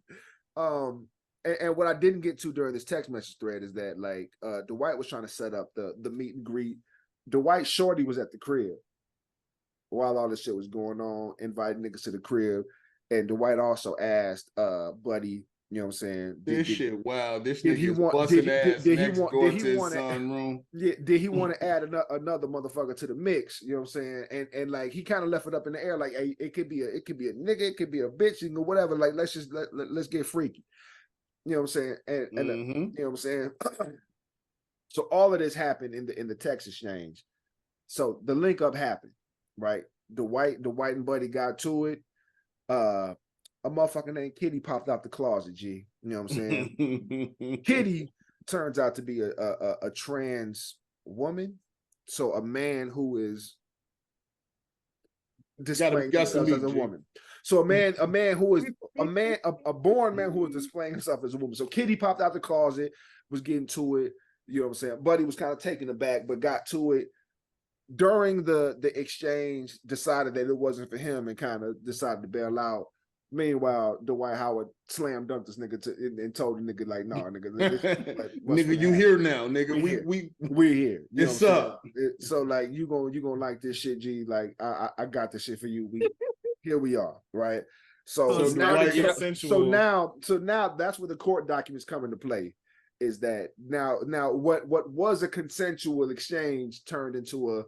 And what I didn't get to during this text message thread is that like Dwight was trying to set up the meet and greet. Dwight Shorty was at the crib while all this shit was going on, inviting niggas to the crib, and Dwight also asked Buddy. You know what I'm saying? This shit, wow. This nigga is busting ass next door to his sunroom. Yeah, did he want to add another motherfucker to the mix? You know what I'm saying? And like he kind of left it up in the air, like, hey, it could be a nigga, it could be a bitch, you know, whatever. Like let's get freaky. You know what I'm saying? And you know what I'm saying? So all of this happened in the text exchange. So the link up happened, right? Dwight and Buddy got to it. A motherfucker named Kitty popped out the closet, G. You know what I'm saying? Kitty turns out to be a trans woman. So a man who is displaying himself as a woman. So a man who is a born man who is displaying himself as a woman. So Kitty popped out the closet, was getting to it. You know what I'm saying? Buddy was kind of taken aback, but got to it. During the exchange, decided that it wasn't for him and kind of decided to bail out. Meanwhile, Dwight Howard slam dunked this nigga and told the nigga like, "No, nigga, nigga, you here now, nigga? We're here. You it's up. So like, you gonna like this shit, G? Like, I got this shit for you. Here we are, right? So now that's where the court documents come into play. Is that now what was a consensual exchange turned into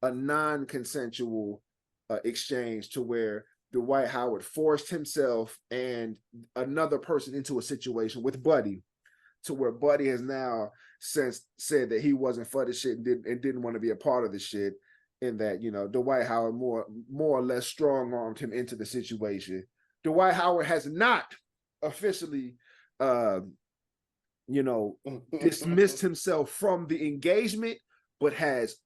a non-consensual exchange to where Dwight Howard forced himself and another person into a situation with Buddy, to where Buddy has now since said that he wasn't for the shit and didn't want to be a part of the shit, and that, you know, Dwight Howard more or less strong-armed him into the situation. Dwight Howard has not officially dismissed himself from the engagement, but has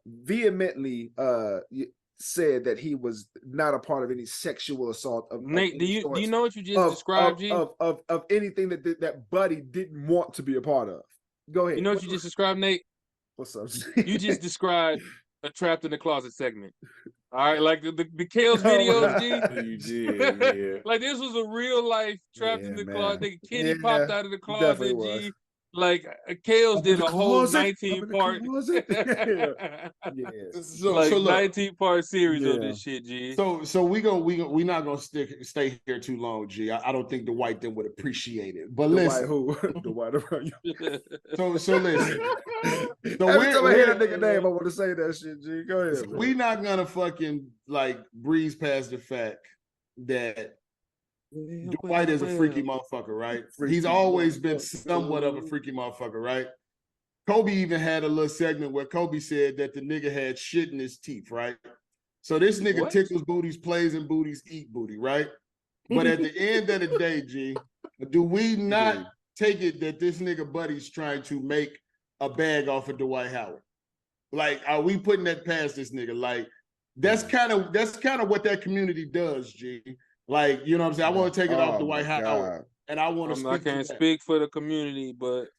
vehemently said that he was not a part of any sexual assault of Nate. Do you know what you just described, G? Of anything that Buddy didn't want to be a part of. Go ahead. You know what you just described, Nate? What's up? You just described a trapped in the closet segment. All right, like the Kale's videos, G. You did, yeah. Like this was a real life trapped in the closet. Kitty popped out of the closet, G. Like Kales did a whole 19-part, so look, 19-part series on this shit, G. So we not gonna stay here too long, G. I don't think the white them would appreciate it. But listen, the white around you. So listen. So every time I hear that nigga name, I want to say that shit, G. Go ahead. We not gonna fucking like breeze past the fact that Dwight is a freaky motherfucker, right? He's always been somewhat of a freaky motherfucker, right? Kobe even had a little segment where Kobe said that the nigga had shit in his teeth, right? So this nigga tickles booties, plays in booties, eat booty, right? But at the end of the day, G, do we not take it that this nigga Buddy's trying to make a bag off of Dwight Howard? Like, are we putting that past this nigga? Like, that's kind of what that community does, G. Like, you know what I'm saying? I want to take it off Dwight Howard, and I want to. I can't speak for the community, but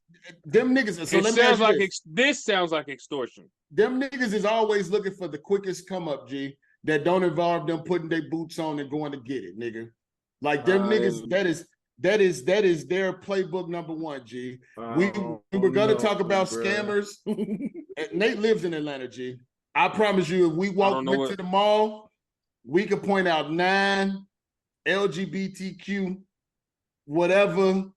them niggas. So this sounds like extortion. Them niggas is always looking for the quickest come up, G. That don't involve them putting their boots on and going to get it, nigga. Like them niggas. That is their playbook number one, G. We were gonna talk about scammers. Nate lives in Atlanta, G. I promise you, if we went to the mall, we could point out 9 LGBTQ, whatever.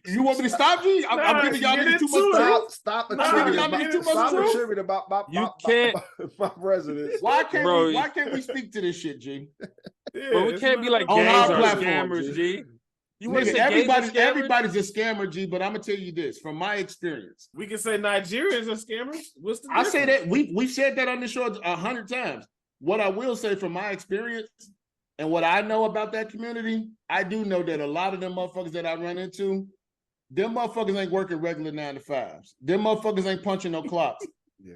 You want me to stop, G? I'm giving y'all niggas too much truth. Stop attributing about my residents. Why can't we speak to this shit, G? Bro, we can't be like gangs or scammers, G. You want to say everybody's a scammer, G, but I'm gonna tell you this from my experience. We can say Nigerians are scammers. What's the difference? I say that we've said that on the show 100 times. What I will say from my experience and what I know about that community, I do know that a lot of them motherfuckers that I run into, them motherfuckers ain't working regular 9 to 5s. Them motherfuckers ain't punching no clocks.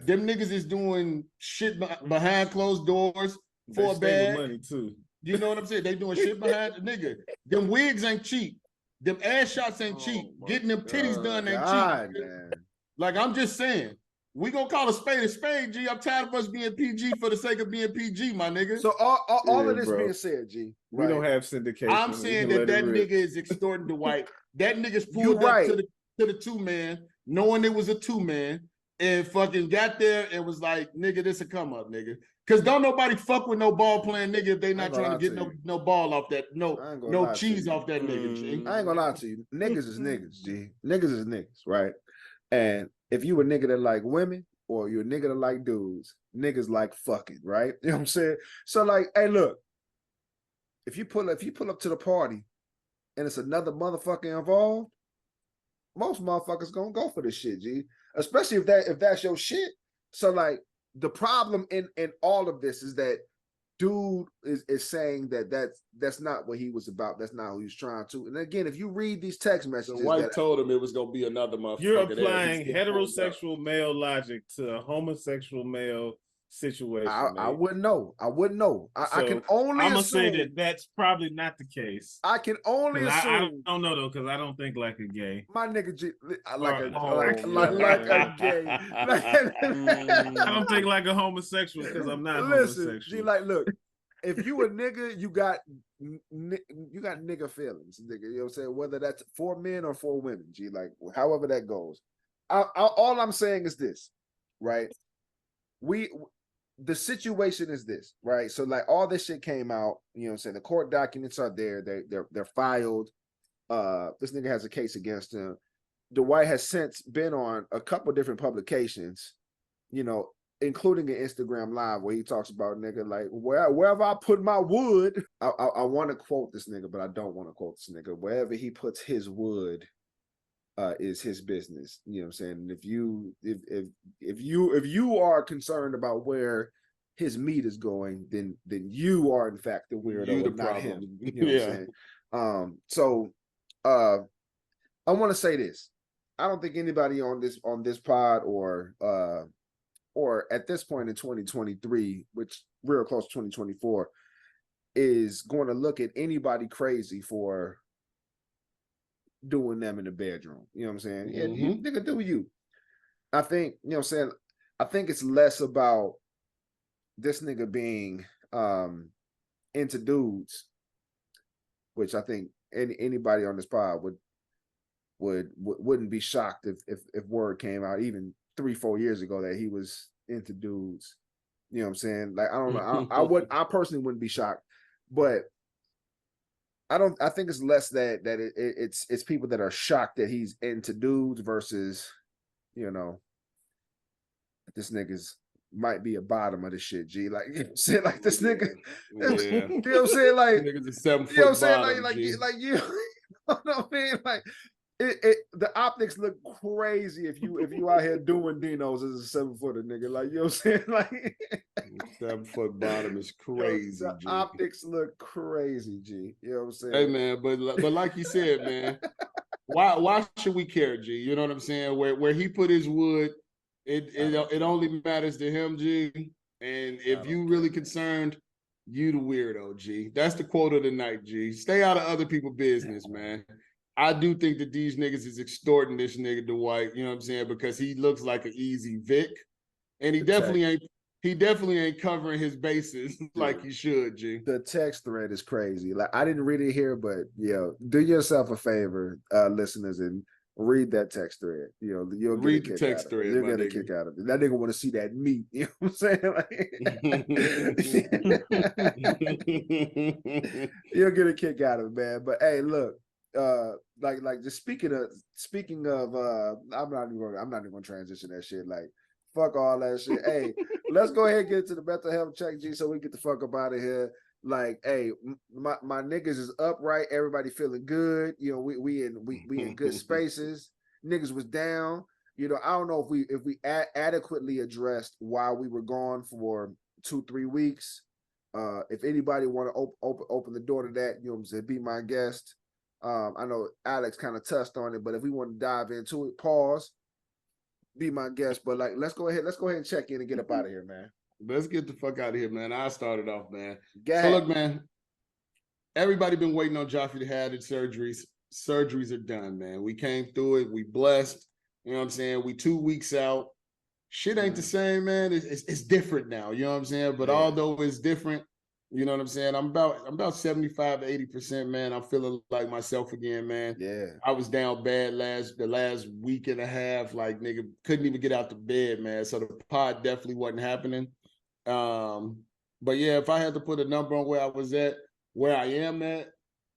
Them niggas is doing shit behind closed doors for a bag. Money too. You know what I'm saying? They doing shit behind the nigga. Them wigs ain't cheap. Them ass shots ain't cheap. Getting them titties done ain't cheap. Man. Like, I'm just saying. We gonna call a spade, G. I'm tired of us being PG for the sake of being PG, my nigga. So all of this being said, G. We don't have syndication. I'm saying that nigga is extorting Dwight. That nigga's pulled up to the 2-man, knowing it was a 2-man, and fucking got there and was like, nigga, this a come up, nigga. Cause don't nobody fuck with no ball playing nigga if they not trying to get no ball off that, no cheese off that nigga, G. I ain't gonna lie to you. Niggas is niggas, G. Niggas is niggas, right? And if you a nigga that like women or you're a nigga that like dudes, niggas like fucking, right? You know what I'm saying? So like, hey, look, if you pull up to the party and it's another motherfucker involved, most motherfuckers gonna go for this shit, G. Especially if that's your shit. So like, the problem in all of this is that dude is saying that's not what he was about. That's not who he was trying to. And again, if you read these text messages, White told him it was gonna be another motherfucker. You're applying heterosexual male logic to a homosexual male situation. I wouldn't know. I can only. I'm gonna say that that's probably not the case. I can only assume. I don't know though, because I don't think like a gay. My nigga G, like a gay. I don't think like a homosexual because I'm not homosexual. G, like, look, if you a nigga, you got nigga feelings, nigga. You know what I'm saying? Whether that's for men or for women, G, like however that goes. All I'm saying is this, right? The situation is this, right? So like all this shit came out, you know what I'm saying? The court documents are there, they're filed. This nigga has a case against him. Dwight has since been on a couple different publications, you know, including an Instagram live where he talks about nigga like wherever I put my wood, I want to quote this nigga, but I don't want to quote this nigga. Wherever he puts his wood is his business. You know what I'm saying? If you are concerned about where his meat is going, then you are in fact the weirdo, not him. You know what I'm saying? So I want to say this. I don't think anybody on this pod or at this point in 2023, which real close to 2024, is going to look at anybody crazy for doing them in the bedroom. You know what I'm saying? Yeah, you nigga do you. I think, you know what I'm saying, I think it's less about this nigga being into dudes, which I think anybody on this pod wouldn't be shocked if word came out even 3-4 years ago that he was into dudes. You know what I'm saying? Like, I don't know. I personally wouldn't be shocked, but I think it's less that it's people that are shocked that he's into dudes versus, you know, this nigga's might be a bottom of the shit, G. Like, you know what I'm saying? Like, this nigga, you know what I'm saying? Like, nigga's a 7 foot you know what I'm saying? bottom, Like G. you know what I mean? Like, the optics look crazy if you out here doing Dinos as a 7-footer nigga. Like, you know what I'm saying? Like, 7 foot bottom is crazy. The G. optics look crazy, G. You know what I'm saying? Hey man, but like you said, man, why should we care, G? You know what I'm saying? Where he put his wood, it only matters to him, G. And if you really concerned, you the weirdo, G. That's the quote of the night, G. Stay out of other people's business, man. I do think that these niggas is extorting this nigga Dwight, you know what I'm saying? Because he looks like an easy Vic. And he definitely ain't covering his bases like he should, G. The text thread is crazy. Like, I didn't read it here, but do yourself a favor, listeners, and read that text thread. You know, you'll read get the text thread. You'll get a kick out of it. That nigga want to see that meat. You know what I'm saying? Like, you'll get a kick out of it, man. But hey, look, like just speaking of I'm not even gonna transition that shit. Like, fuck all that shit. Hey, let's go ahead and get to the mental health check, G, so we get the fuck up out of here. Like, hey, my niggas is upright. Everybody feeling good. You know, we in good spaces. Niggas was down. You know, I don't know if we adequately addressed why we were gone for 2-3 weeks. If anybody want to open the door to that, you know what I'm saying, be my guest. I know Alex kind of touched on it, but if we want to dive into it, pause, be my guest. But like, let's go ahead and check in and get up out of here, man. Let's get the fuck out of here, man. I started off, man. So look, man, everybody been waiting on Joffrey to have the surgeries. Surgeries are done, man. We came through it. We blessed. You know what I'm saying? We 2 weeks out. Shit ain't the same, man. It's different now. You know what I'm saying? But although it's different, you know what I'm saying? I'm about 75 to 80%, man. I'm feeling like myself again, man. Yeah. I was down bad the last week and a half. Like, nigga, couldn't even get out the bed, man. So the pod definitely wasn't happening. But yeah, if I had to put a number on where I was at, where I am at,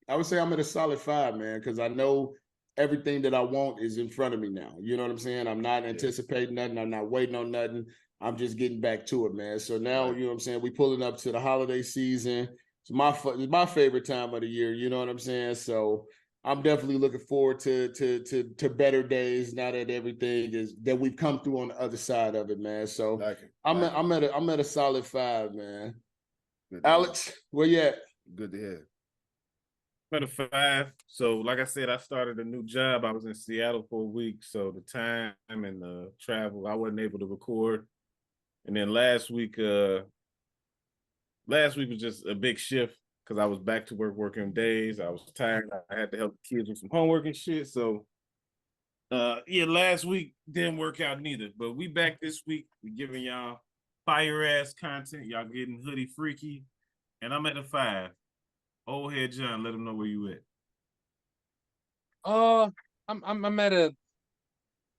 I would say I'm at a solid 5, man, because I know everything that I want is in front of me now. You know what I'm saying? I'm not anticipating nothing. I'm not waiting on nothing. I'm just getting back to it, man. So now, you know what I'm saying, we pulling up to the holiday season. It's my favorite time of the year, you know what I'm saying? So I'm definitely looking forward to better days now that everything is that we've come through on the other side of it, man. So I'm at a solid 5, man. Alex, where you at? Good to hear. I'm at a 5. So like I said, I started a new job. I was in Seattle for a week, so the time and the travel, I wasn't able to record. And then last week was just a big shift because I was back to working days. I was tired. I had to help the kids with some homework and shit. So, last week didn't work out neither. But we back this week. We giving y'all fire-ass content. Y'all getting hoodie freaky. And I'm at a 5. Old head John, let him know where you at.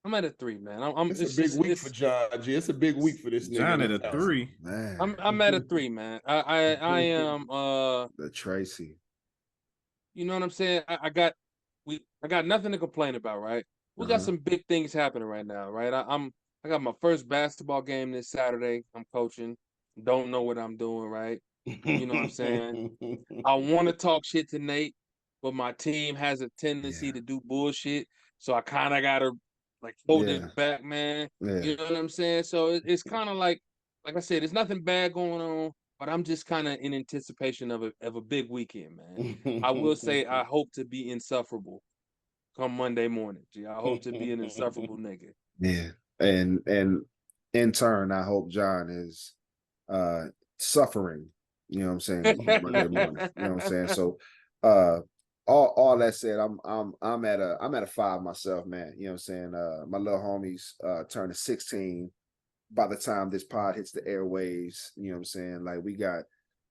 I'm at a 3, man. It's a big week for John G. It's a big week for this nigga. John at a 3. Man. I'm at a 3, man. I am the Tracy. You know what I'm saying? I got nothing to complain about, right? We got some big things happening right now, right? I got my first basketball game this Saturday. I'm coaching. Don't know what I'm doing, right? You know what I'm saying? I want to talk shit to Nate, but my team has a tendency to do bullshit. So I kind of got to like hold it back, man. Yeah. You know what I'm saying? So it's kind of like I said, there's nothing bad going on, but I'm just kind of in anticipation of a big weekend, man. I will say I hope to be insufferable come Monday morning. G, I hope to be an insufferable nigga. Yeah. And in turn, I hope John is suffering. You know what I'm saying? Monday morning. You know what I'm saying? So all that said, I'm at a 5 myself, man. You know what I'm saying? My little homies turning 16 by the time this pod hits the airwaves. You know what I'm saying? Like we got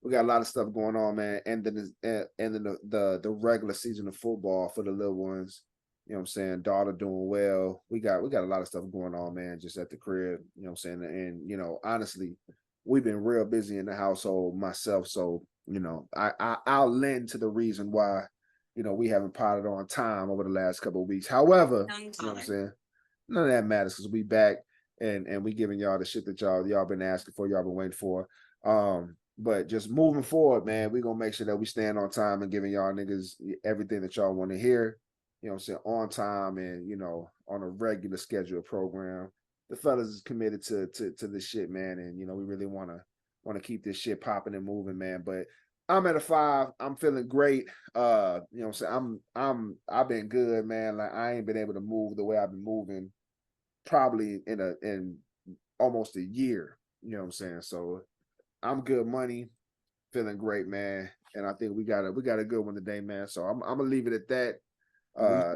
a lot of stuff going on, man. And then the regular season of football for the little ones. You know what I'm saying? Daughter doing well. We got a lot of stuff going on, man, just at the crib. You know what I'm saying? And you know, honestly, we've been real busy in the household myself. So, you know, I'll lend to the reason why, you know, we haven't potted on time over the last couple of weeks. However, you know what I'm saying? None of that matters because we back and we giving y'all the shit that y'all been asking for, y'all been waiting for. But just moving forward, man, we're gonna make sure that we stand on time and giving y'all niggas everything that y'all want to hear. You know what I'm saying, on time and, you know, on a regular scheduled program. The fellas is committed to this shit, man. And, you know, we really want to keep this shit popping and moving, man. But I'm at a 5. I'm feeling great. You know what I'm saying? I've been good, man. Like, I ain't been able to move the way I've been moving probably in almost a year. You know what I'm saying? So I'm good money, feeling great, man. And I think we got a good one today, man. So I'm gonna leave it at that.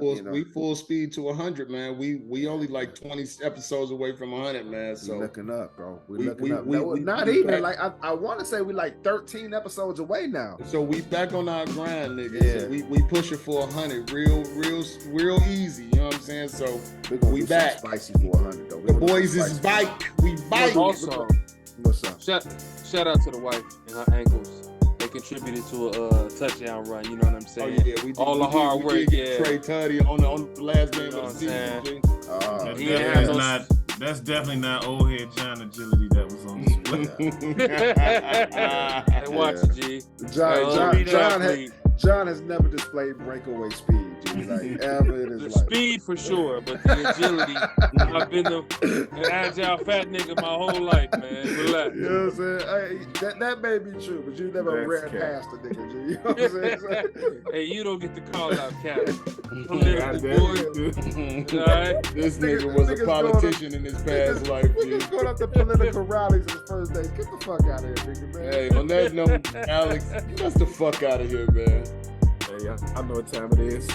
We full speed to 100, man. We only like 20 episodes away from 100, man. So we're looking up, bro. We're looking up. Not even like I want to say we like 13 episodes away now. So we back on our grind, nigga. Yeah. So we pushing for 100, real easy. You know what I'm saying? So we back. Spicy for 100 though. The boys is bike. We bike. Also, what's up? Shout out to the wife and her ankles. Contributed to a touchdown run, you know what I'm saying? Oh, yeah, we hard work. Trey Tuddy on the last game of the season. That's definitely not old head John agility that was on display. Hey, watch it, G. John has never displayed breakaway speed, G. Like ever in his life. Speed for sure, but the agility. I've been an agile fat nigga my whole life, man. Relax. You know what I'm saying? Hey, that may be true, but you never ran past a nigga, G. You know what I'm saying? Hey, you don't get the call out, Captain. Political boy. Right? This nigga was a politician in his past life, G. Niggas going up to political rallies on his first day. Get the fuck out of here, nigga, man. Hey, on that note, Alex, get us the fuck out of here, man. Hey, I know what time it is.